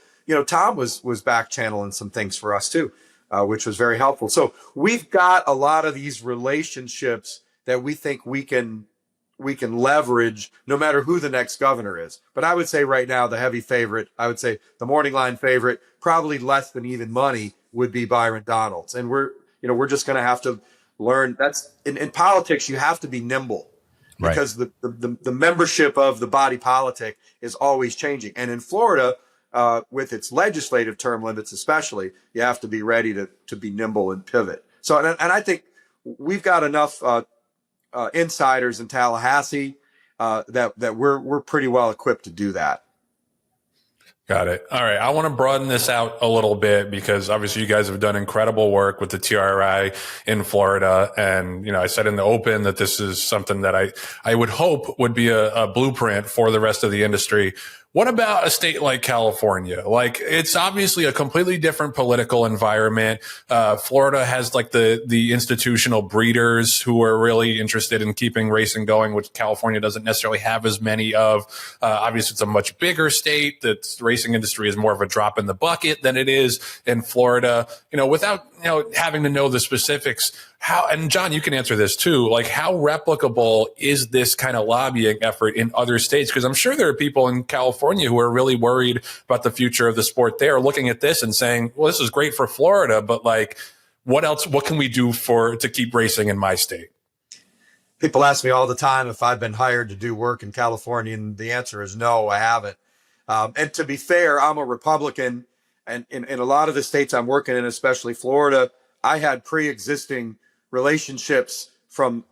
Tom was back channeling some things for us too, which was very helpful. So we've got a lot of these relationships that we think we can leverage no matter who the next governor is. But I would say right now, the heavy favorite, I would say the morning line favorite, probably less than even money, would be Byron Donalds. And we're just going to have to learn. That's in politics, you have to be nimble, because the membership of the body politic is always changing. And in Florida, with its legislative term limits, especially, you have to be ready to be nimble and pivot. So, and I think we've got enough insiders in Tallahassee that we're pretty well equipped to do that. Got it. All right. I want to broaden this out a little bit, because obviously you guys have done incredible work with the TRI in Florida. And, I said in the open that this is something that I would hope would be a blueprint for the rest of the industry. What about a state like California? Like, it's obviously a completely different political environment. Florida has like the institutional breeders who are really interested in keeping racing going, which California doesn't necessarily have as many of. Obviously, it's a much bigger state. The racing industry is more of a drop in the bucket than it is in Florida. Without having to know the specifics, and Jon, you can answer this too, like, how replicable is this kind of lobbying effort in other states? Because I'm sure there are people in California who are really worried about the future of the sport. They are looking at this and saying, well, this is great for Florida, but like, what else, what can we do to keep racing in my state? People ask me all the time if I've been hired to do work in California, and the answer is no, I haven't. And to be fair, I'm a Republican, and in a lot of the states I'm working in, especially Florida, I had pre-existing relationships from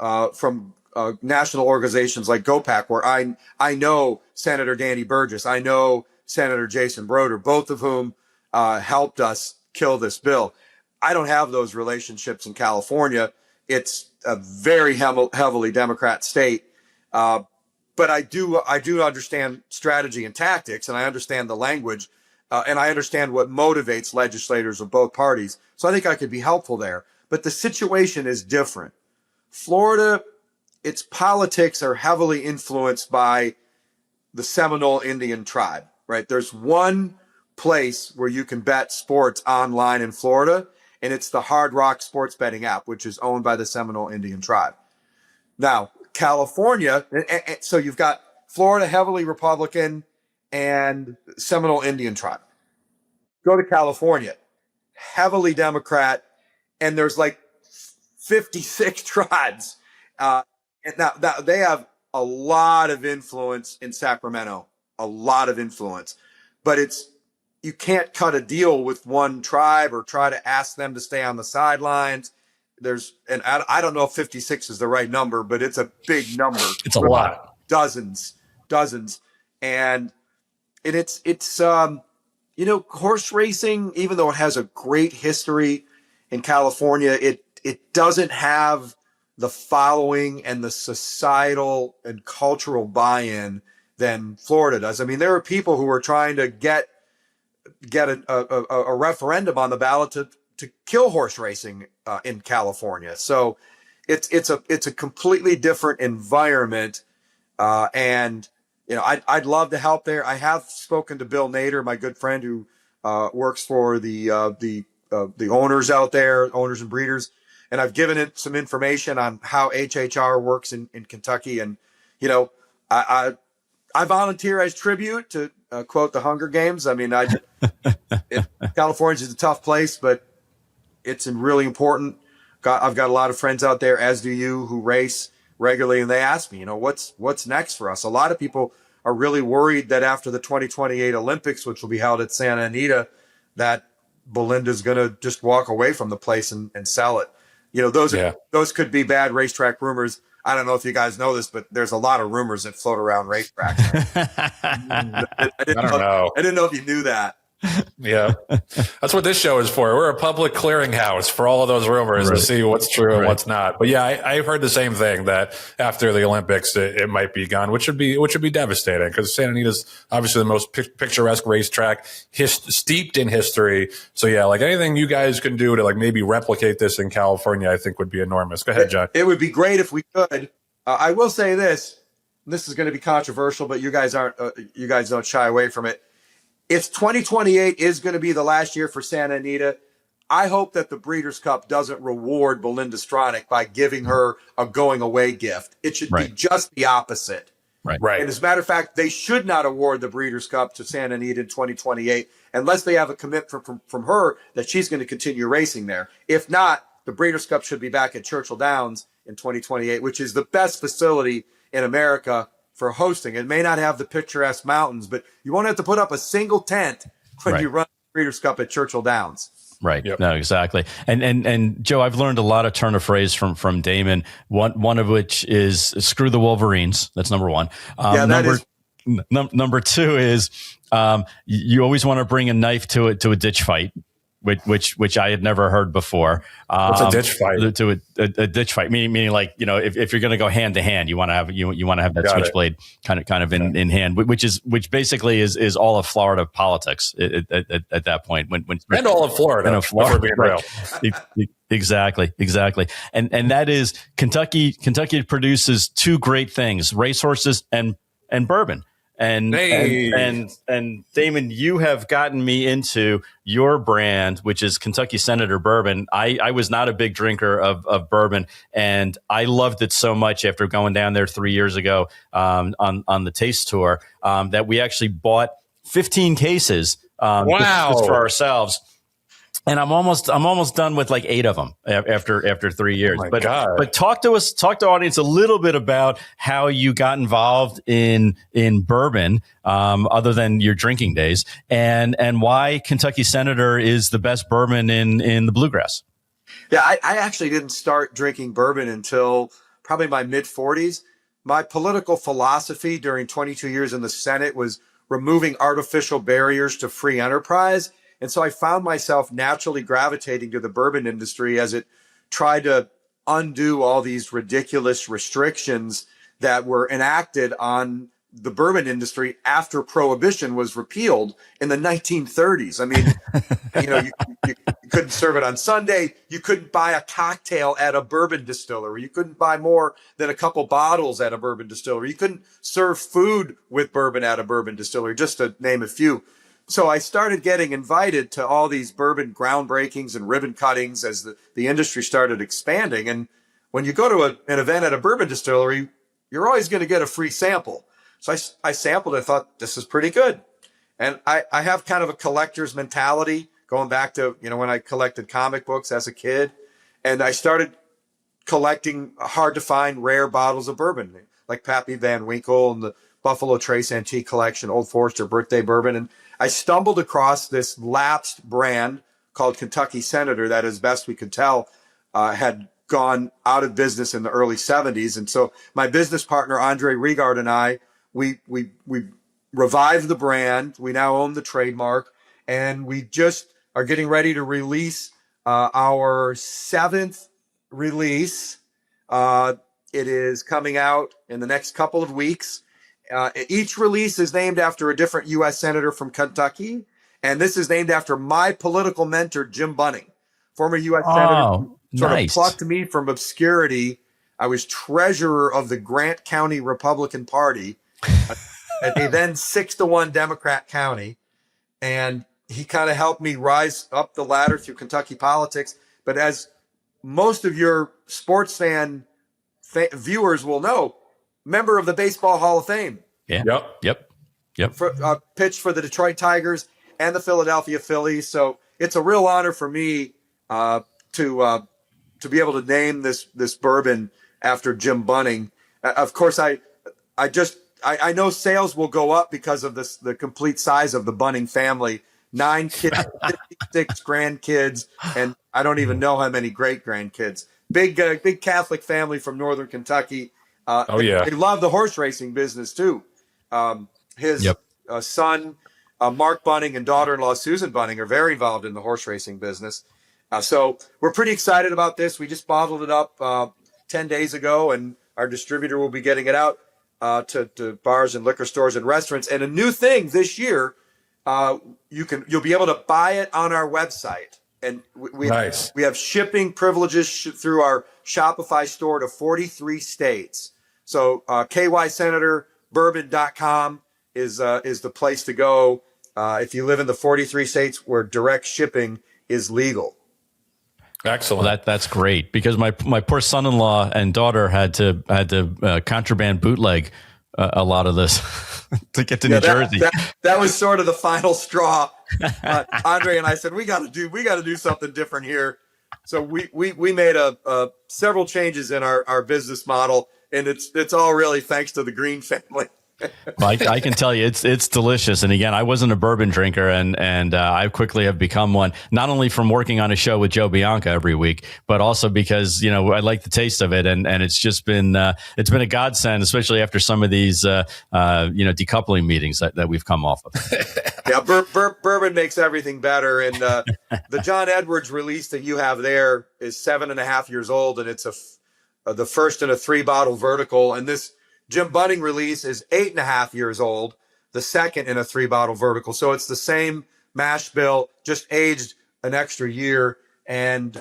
national organizations like GOPAC, where I know Senator Danny Burgess, I know Senator Jason Broder, both of whom helped us kill this bill. I don't have those relationships in California. It's a very heavily Democrat state, but I do understand strategy and tactics, and I understand the language, and I understand what motivates legislators of both parties. So I think I could be helpful there. But the situation is different. Florida, its politics are heavily influenced by the Seminole Indian tribe, right? There's one place where you can bet sports online in Florida, and it's the Hard Rock sports betting app, which is owned by the Seminole Indian tribe. Now, California, so you've got Florida, heavily Republican, and Seminole Indian tribe. Go to California, heavily Democrat, and there's like 56 tribes. And now they have a lot of influence in Sacramento, a lot of influence, but you can't cut a deal with one tribe or try to ask them to stay on the sidelines. And I don't know if 56 is the right number, but it's a big number. It's a lot. Dozens. And it's horse racing, even though it has a great history in California, it doesn't have the following and the societal and cultural buy-in than Florida does. I mean, there are people who are trying to get a referendum on the ballot to kill horse racing in California. So it's a completely different environment. And I'd love to help there. I have spoken to Bill Nader, my good friend who works for the owners out there, owners and breeders, and I've given it some information on how HHR works in Kentucky. And I volunteer as tribute to quote the Hunger Games. I mean, California is a tough place, but it's really important. I've got a lot of friends out there, as do you, who race regularly, and they ask me, what's next for us? A lot of people are really worried that after the 2028 Olympics, which will be held at Santa Anita, that Belinda's going to just walk away from the place and sell it. Those could be bad racetrack rumors. I don't know if you guys know this, but there's a lot of rumors that float around racetracks. I didn't know if you knew that. Yeah, that's what this show is for. We're a public clearinghouse for all of those rumors to see what's true and what's not. But yeah, I've heard the same thing, that after the Olympics it might be gone, which would be devastating, because Santa Anita's obviously the most picturesque racetrack, steeped in history. So yeah, like anything you guys can do to like maybe replicate this in California, I think would be enormous. Go ahead, John. It would be great if we could. I will say this. This is going to be controversial, but you guys don't shy away from it. If 2028 is going to be the last year for Santa Anita, I hope that the Breeders' Cup doesn't reward Belinda Stronach by giving her a going away gift. It should be just the opposite. Right. And as a matter of fact, they should not award the Breeders' Cup to Santa Anita in 2028 unless they have a commitment from her that she's going to continue racing there. If not, the Breeders' Cup should be back at Churchill Downs in 2028, which is the best facility in America for hosting. It may not have the picturesque mountains, but you won't have to put up a single tent when you run the Breeders' Cup at Churchill Downs. Right. Yep. No, exactly. And Joe, I've learned a lot of turn of phrase from Damon. One of which is screw the Wolverines. That's number one. Number two is you always want to bring a knife to a ditch fight, which I had never heard before. What's a ditch fight? To a ditch fight, meaning like, if you're going to go hand to hand, you want to have that switchblade kind of in hand, which basically is all of Florida politics at that point. When and all of Florida, if we're being real. Exactly. And that is Kentucky. Kentucky produces two great things: racehorses and bourbon. And Damon, you have gotten me into your brand, which is Kentucky Senator Bourbon. I was not a big drinker of bourbon, and I loved it so much after going down there 3 years ago on the taste tour that we actually bought 15 cases just for ourselves. And I'm almost done with like 8 of them after 3 years. Oh but talk to the audience a little bit about how you got involved in bourbon, other than your drinking days, and why Kentucky Senator is the best bourbon in the bluegrass. Yeah, I actually didn't start drinking bourbon until probably my mid 40s. My political philosophy during 22 years in the Senate was removing artificial barriers to free enterprise. And so I found myself naturally gravitating to the bourbon industry as it tried to undo all these ridiculous restrictions that were enacted on the bourbon industry after Prohibition was repealed in the 1930s. I mean, you couldn't serve it on Sunday. You couldn't buy a cocktail at a bourbon distillery. You couldn't buy more than a couple bottles at a bourbon distillery. You couldn't serve food with bourbon at a bourbon distillery, just to name a few. So I started getting invited to all these bourbon groundbreakings and ribbon cuttings as the industry started expanding. And when you go to an event at a bourbon distillery, you're always going to get a free sample. So I sampled and thought, this is pretty good. And I have kind of a collector's mentality going back to, when I collected comic books as a kid. And I started collecting hard to find rare bottles of bourbon, like Pappy Van Winkle and the Buffalo Trace Antique Collection, Old Forester Birthday Bourbon. And I stumbled across this lapsed brand called Kentucky Senator that, as best we could tell, had gone out of business in the early 70s. And so my business partner, Andre Regard, and I, we revived the brand. We now own the trademark, and we just are getting ready to release our 7th release. It is coming out in the next couple of weeks. Each release is named after a different U.S. Senator from Kentucky. And this is named after my political mentor, Jim Bunning, former U.S. Senator, sort of plucked me from obscurity. I was treasurer of the Grant County Republican Party, a then 6-1 Democrat county. And he kind of helped me rise up the ladder through Kentucky politics. But as most of your sports viewers will know, member of the Baseball Hall of Fame. Yeah. Yep. Pitched for the Detroit Tigers and the Philadelphia Phillies. So it's a real honor for me to be able to name this bourbon after Jim Bunning. Of course, I know sales will go up because of the complete size of the Bunning family. 9 kids, 56 grandkids, and I don't even know how many great grandkids. Big Catholic family from Northern Kentucky. They love the horse racing business too. His son, Mark Bunning, and daughter-in-law Susan Bunning are very involved in the horse racing business. So we're pretty excited about this. We just bottled it up 10 days ago, and our distributor will be getting it out to bars and liquor stores and restaurants. And a new thing this year, you'll be able to buy it on our website. And we have shipping privileges through our Shopify store to 43 states. So kysenatorbourbon.com is the place to go if you live in the 43 states where direct shipping is legal. Excellent. Well, that's great, because my poor son-in-law and daughter had to contraband bootleg a lot of this to get to New Jersey. That was sort of the final straw. Andre and I said, we got to do something different here. So we made several changes in our business model, and it's all really thanks to the Green family. Well, I can tell you it's delicious. And again, I wasn't a bourbon drinker, and I quickly have become one, not only from working on a show with Joe Bianca every week, but also because, I like the taste of it. And it's just been, it's been a godsend, especially after some of these, decoupling meetings that we've come off of. Yeah. Bourbon makes everything better. And the John Edwards release that you have there is 7.5 years old, and it's the first in a 3-bottle vertical. And this Jim Bunning release is 8.5 years old, the second in a 3-bottle vertical. So it's the same mash bill, just aged an extra year. And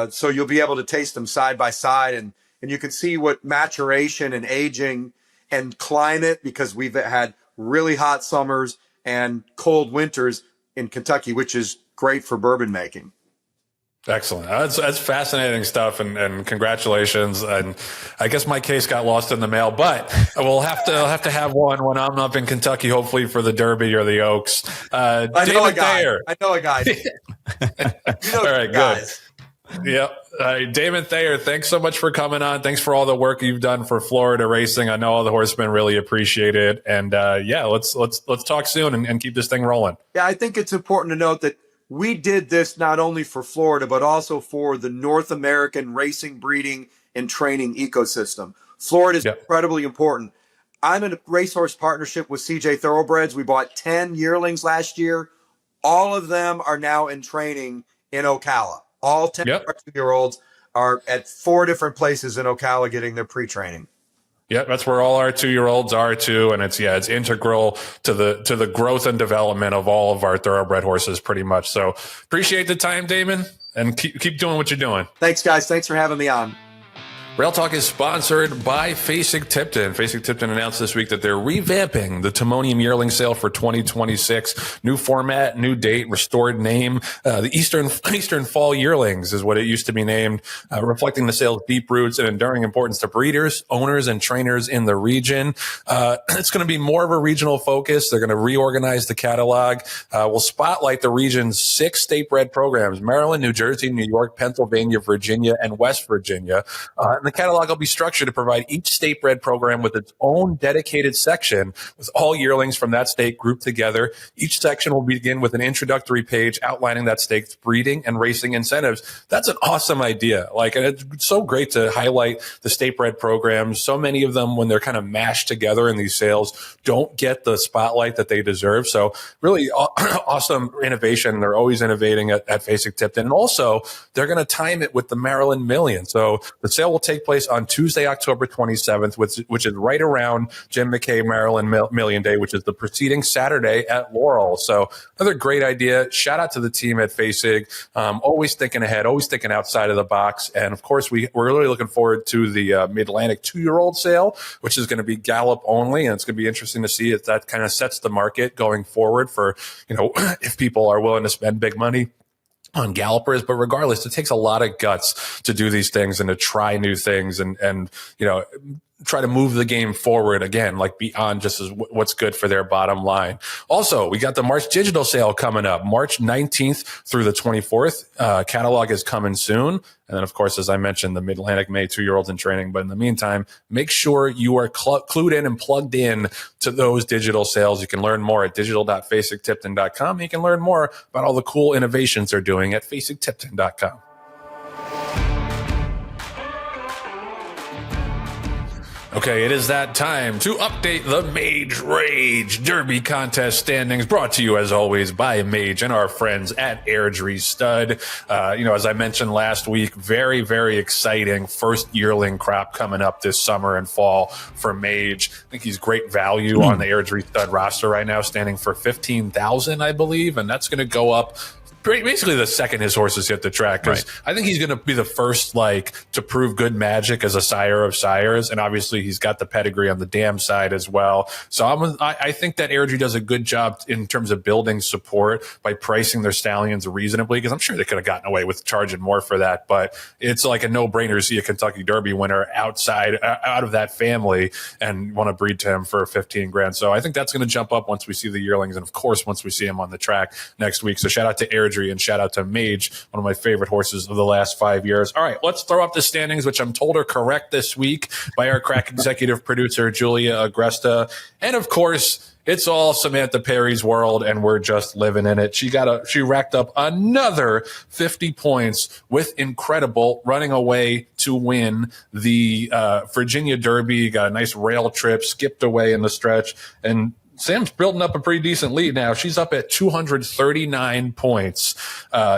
so you'll be able to taste them side by side, and you can see what maturation and aging and climate, because we've had really hot summers and cold winters in Kentucky, which is great for bourbon making. Excellent. That's fascinating stuff, and congratulations. And I guess my case got lost in the mail, but we'll have to have one when I'm up in Kentucky, hopefully for the Derby or the Oaks. I know a guy. All right, guys. Good. Yep. Damon Thayer, thanks so much for coming on. Thanks for all the work you've done for Florida racing. I know all the horsemen really appreciate it. And let's talk soon and keep this thing rolling. Yeah, I think it's important to note that we did this not only for Florida, but also for the North American racing, breeding, and training ecosystem. Florida is incredibly important. I'm in a racehorse partnership with CJ Thoroughbreds. We bought 10 yearlings last year. All of them are now in training in Ocala. All 10 2-year-olds are at 4 different places in Ocala getting their pre-training. Yeah, that's where all our 2-year-olds are too, and it's integral to the growth and development of all of our thoroughbred horses, pretty much. So appreciate the time, Damon, and keep doing what you're doing. Thanks, guys. Thanks for having me on. Rail Talk is sponsored by Fasig-Tipton. Fasig-Tipton announced this week that they're revamping the Timonium yearling sale for 2026. New format, new date, restored name. The Eastern Fall Yearlings is what it used to be named, reflecting the sale's deep roots and enduring importance to breeders, owners, and trainers in the region. It's going to be more of a regional focus. They're going to reorganize the catalog. We'll spotlight the region's 6 state-bred programs: Maryland, New Jersey, New York, Pennsylvania, Virginia, and West Virginia. And the catalog will be structured to provide each state bred program with its own dedicated section with all yearlings from that state grouped together. Each section will begin with an introductory page outlining that state's breeding and racing incentives. That's an awesome idea. Like, and it's so great to highlight the state bred programs. So many of them, when they're kind of mashed together in these sales, don't get the spotlight that they deserve. So really awesome innovation. They're always innovating at Fasig-Tipton. And also, they're going to time it with the Maryland Million. So the sale will take place on Tuesday, October 27th, which is right around Jim McKay Maryland Million Day, which is the preceding Saturday at Laurel. So another great idea. Shout out to the team at Fasig. Always thinking ahead, always thinking outside of the box. And of course, we're really looking forward to the Mid-Atlantic 2-year-old sale, which is going to be Gallop only. And it's going to be interesting to see if that kind of sets the market going forward for, if people are willing to spend big money on gallopers. But regardless, it takes a lot of guts to do these things and to try new things and try to move the game forward again, like beyond just as what's good for their bottom line. Also, we got the March digital sale coming up March 19th through the 24th. Catalog is coming soon. And then, of course, as I mentioned, the Mid-Atlantic May 2-year-olds in training. But in the meantime, make sure you are clued in and plugged in to those digital sales. You can learn more at digital.fasig-tipton.com. You can learn more about all the cool innovations they're doing at fasig-tipton.com. Okay, it is that time to update the Mage Rage Derby contest standings, brought to you as always by Mage and our friends at Airdrie Stud. As I mentioned last week, very, very exciting first yearling crop coming up this summer and fall for Mage. I think he's great value on the Airdrie Stud roster right now, standing for $15,000, I believe, and that's going to go up basically the second his horses hit the track, because I think he's going to be the first to prove good magic as a sire of sires, and obviously he's got the pedigree on the dam side as well. So I think that Airdrie does a good job in terms of building support by pricing their stallions reasonably, because I'm sure they could have gotten away with charging more for that, but it's like a no-brainer to see a Kentucky Derby winner out of that family and want to breed to him for $15,000. So I think that's going to jump up once we see the yearlings, and of course once we see him on the track next week. So shout out to Airdrie and shout out to Mage, one of my favorite horses of the last 5 years. All right, let's throw up the standings, which I'm told are correct this week by our crack executive producer, Julia Agresta. And of course, it's all Samantha Perry's world, and we're just living in it. She racked up another 50 points with Incredible, running away to win the Virginia Derby. Got a nice rail trip, skipped away in the stretch, and Sam's building up a pretty decent lead now. She's up at 239 points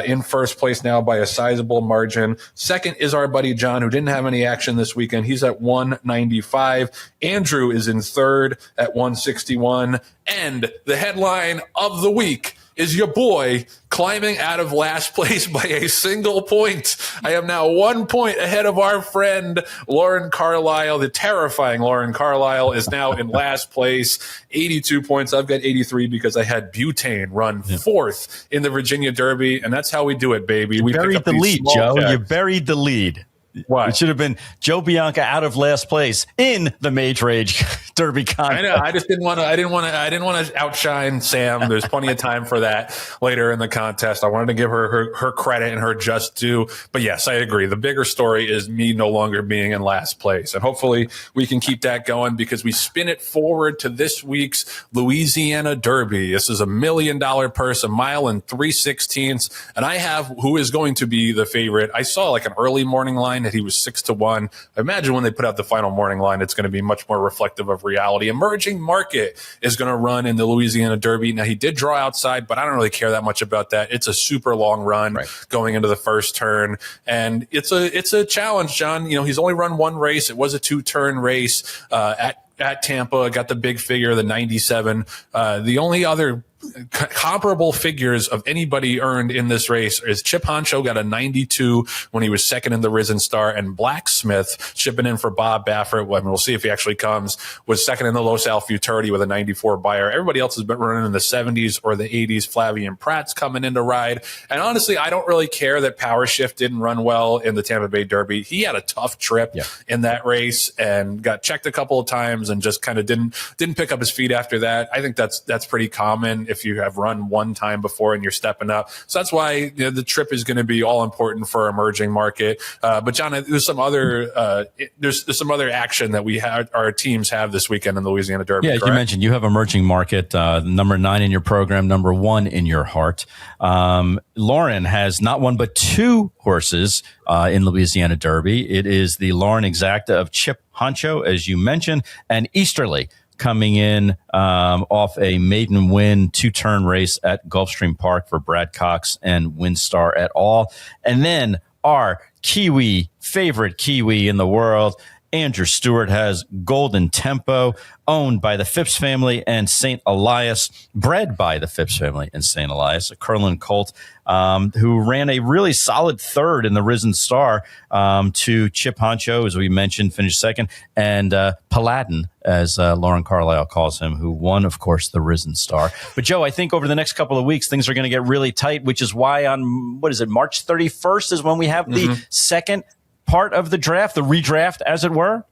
in first place now by a sizable margin. Second is our buddy John, who didn't have any action this weekend. He's at 195. Andrew is in third at 161. And the headline of the week is your boy climbing out of last place by a single point. I am now 1 point ahead of our friend Lauren Carlisle. The terrifying Lauren Carlisle is now in last place, 82 points. I've got 83 because I had Butane run fourth in the Virginia Derby, and that's how we do it, baby. We buried the lead, Joe. You buried the lead. What? It should have been Joe Bianca out of last place in the Mage Rage Derby contest. I know. I just didn't want to outshine Sam. There's plenty of time for that later in the contest. I wanted to give her credit and her just due. But yes, I agree. The bigger story is me no longer being in last place, and hopefully we can keep that going, because we spin it forward to this week's Louisiana Derby. This is $1 million purse, 1 mile and 3/16, and I have who is going to be the favorite. I saw an early morning line that he was 6-1. I imagine when they put out the final morning line, it's going to be much more reflective of reality. Emerging Market is going to run in the Louisiana Derby. Now, he did draw outside, but I don't really care that much about that. It's a super long run going into the first turn, and it's a challenge, John. He's only run one race. It was a 2-turn race at Tampa. Got the big figure, the 97. The only other comparable figures of anybody earned in this race is Chip Honcho got a 92 when he was second in the Risen Star, and Blacksmith, shipping in for Bob Baffert, we'll see if he actually comes, was second in the Los Al Futurity with a 94 buyer. Everybody else has been running in the 70s or the 80s. Flavian Pratt's coming in to ride. And honestly, I don't really care that Power Shift didn't run well in the Tampa Bay Derby. He had a tough trip in that race and got checked a couple of times and just kind of didn't pick up his feet after that. I think that's pretty common if you have run one time before and you're stepping up. So that's why the trip is going to be all important for our emerging market. But John, there's some other there's some other action that our teams have this weekend in the Louisiana Derby. Yeah, correct? you mentioned you have emerging market, number 9 in your program, number 1 in your heart. Lauren has not one but 2 horses in Louisiana Derby. It is the Lauren Exacta of Chip Honcho, as you mentioned, and Easterly coming in off a maiden win 2-turn race at Gulfstream Park for Brad Cox and Windstar et al. And then our favorite Kiwi in the world, Andrew Stewart, has Golden Tempo, owned by the Phipps family and St. Elias, bred by the Phipps family and St. Elias, a Curlin colt who ran a really solid third in the Risen Star to Chip Honcho, as we mentioned, finished second, and Paladin, as Lauren Carlisle calls him, who won, of course, the Risen Star. But, Joe, I think over the next couple of weeks, things are going to get really tight, which is why on, March 31st is when we have the second part of the draft, the redraft, as it were.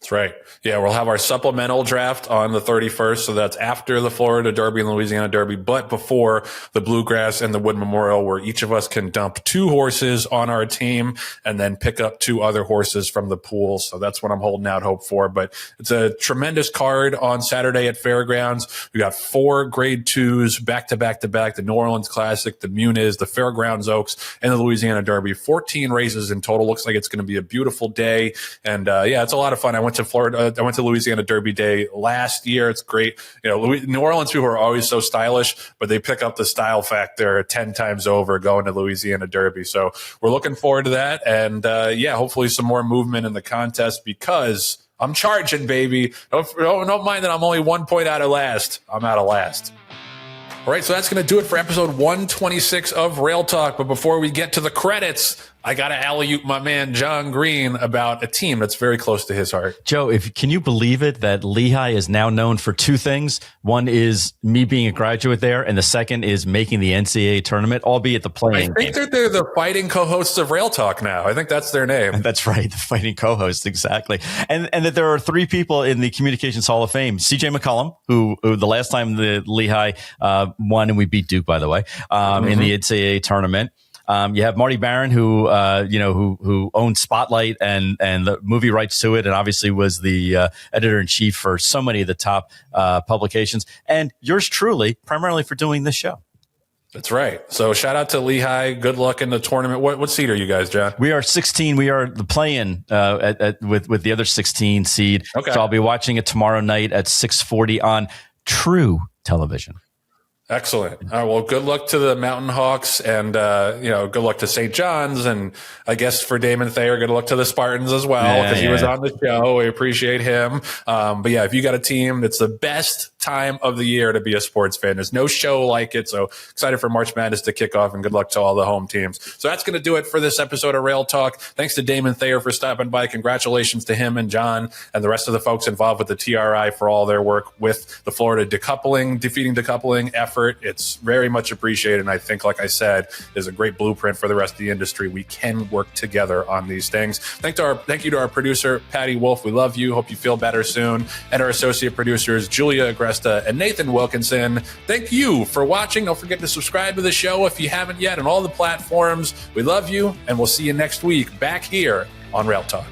That's right. Yeah, we'll have our supplemental draft on the 31st. So that's after the Florida Derby and Louisiana Derby, but before the Bluegrass and the Wood Memorial, where each of us can dump 2 horses on our team and then pick up 2 other horses from the pool. So that's what I'm holding out hope for. But it's a tremendous card on Saturday at Fairgrounds. We got 4 grade 2s back to back to back, the New Orleans Classic, the Muniz, the Fairgrounds Oaks, and the Louisiana Derby. 14 races in total. Looks like it's going to be a beautiful day. And yeah, it's a lot of fun. I went to Louisiana Derby Day last year. It's great. New Orleans people are always so stylish, but they pick up the style factor 10 times over going to Louisiana Derby. So we're looking forward to that. And yeah, hopefully some more movement in the contest, because I'm charging, baby. Don't mind that I'm only 1 point out of last. I'm out of last. All right, so that's going to do it for episode 126 of Rail Talk. But before we get to the credits, I got to alley-oop my man Jon Green about a team that's very close to his heart. Joe, can you believe it that Lehigh is now known for 2 things? One is me being a graduate there, and the second is making the NCAA tournament, albeit the playing. I think they're the fighting co-hosts of Rail Talk now. I think that's their name. That's right, the fighting co-hosts, exactly. And that there are 3 people in the Communications Hall of Fame. CJ McCollum, who the last time the Lehigh won, and we beat Duke, by the way, in the NCAA tournament. You have Marty Barron, who owned Spotlight and the movie rights to it, and obviously was the editor in chief for so many of the top publications. And yours truly, primarily for doing this show. That's right. So shout out to Lehigh. Good luck in the tournament. What seed are you guys, John? We are 16. We are the play-in with the other 16 seed. Okay. So I'll be watching it tomorrow night at 6:40 on True Television. Excellent. All right, well, good luck to the Mountain Hawks, and good luck to St. John's, and I guess for Damon Thayer, good luck to the Spartans as well, because he was on the show. We appreciate him. But yeah, if you got a team, it's the best time of the year to be a sports fan. There's no show like it. So excited for March Madness to kick off, and good luck to all the home teams. So that's going to do it for this episode of Rail Talk. Thanks to Damon Thayer for stopping by. Congratulations to him and John and the rest of the folks involved with the TRI for all their work with the Florida defeating decoupling effort. It's very much appreciated, and I think, like I said, is a great blueprint for the rest of the industry. We can work together on these things. Thank you to our producer, Patty Wolf. We love you. Hope you feel better soon. And our associate producers, Julia Agresta and Nathan Wilkinson. Thank you for watching. Don't forget to subscribe to the show if you haven't yet on all the platforms. We love you, and we'll see you next week back here on Rail Talk.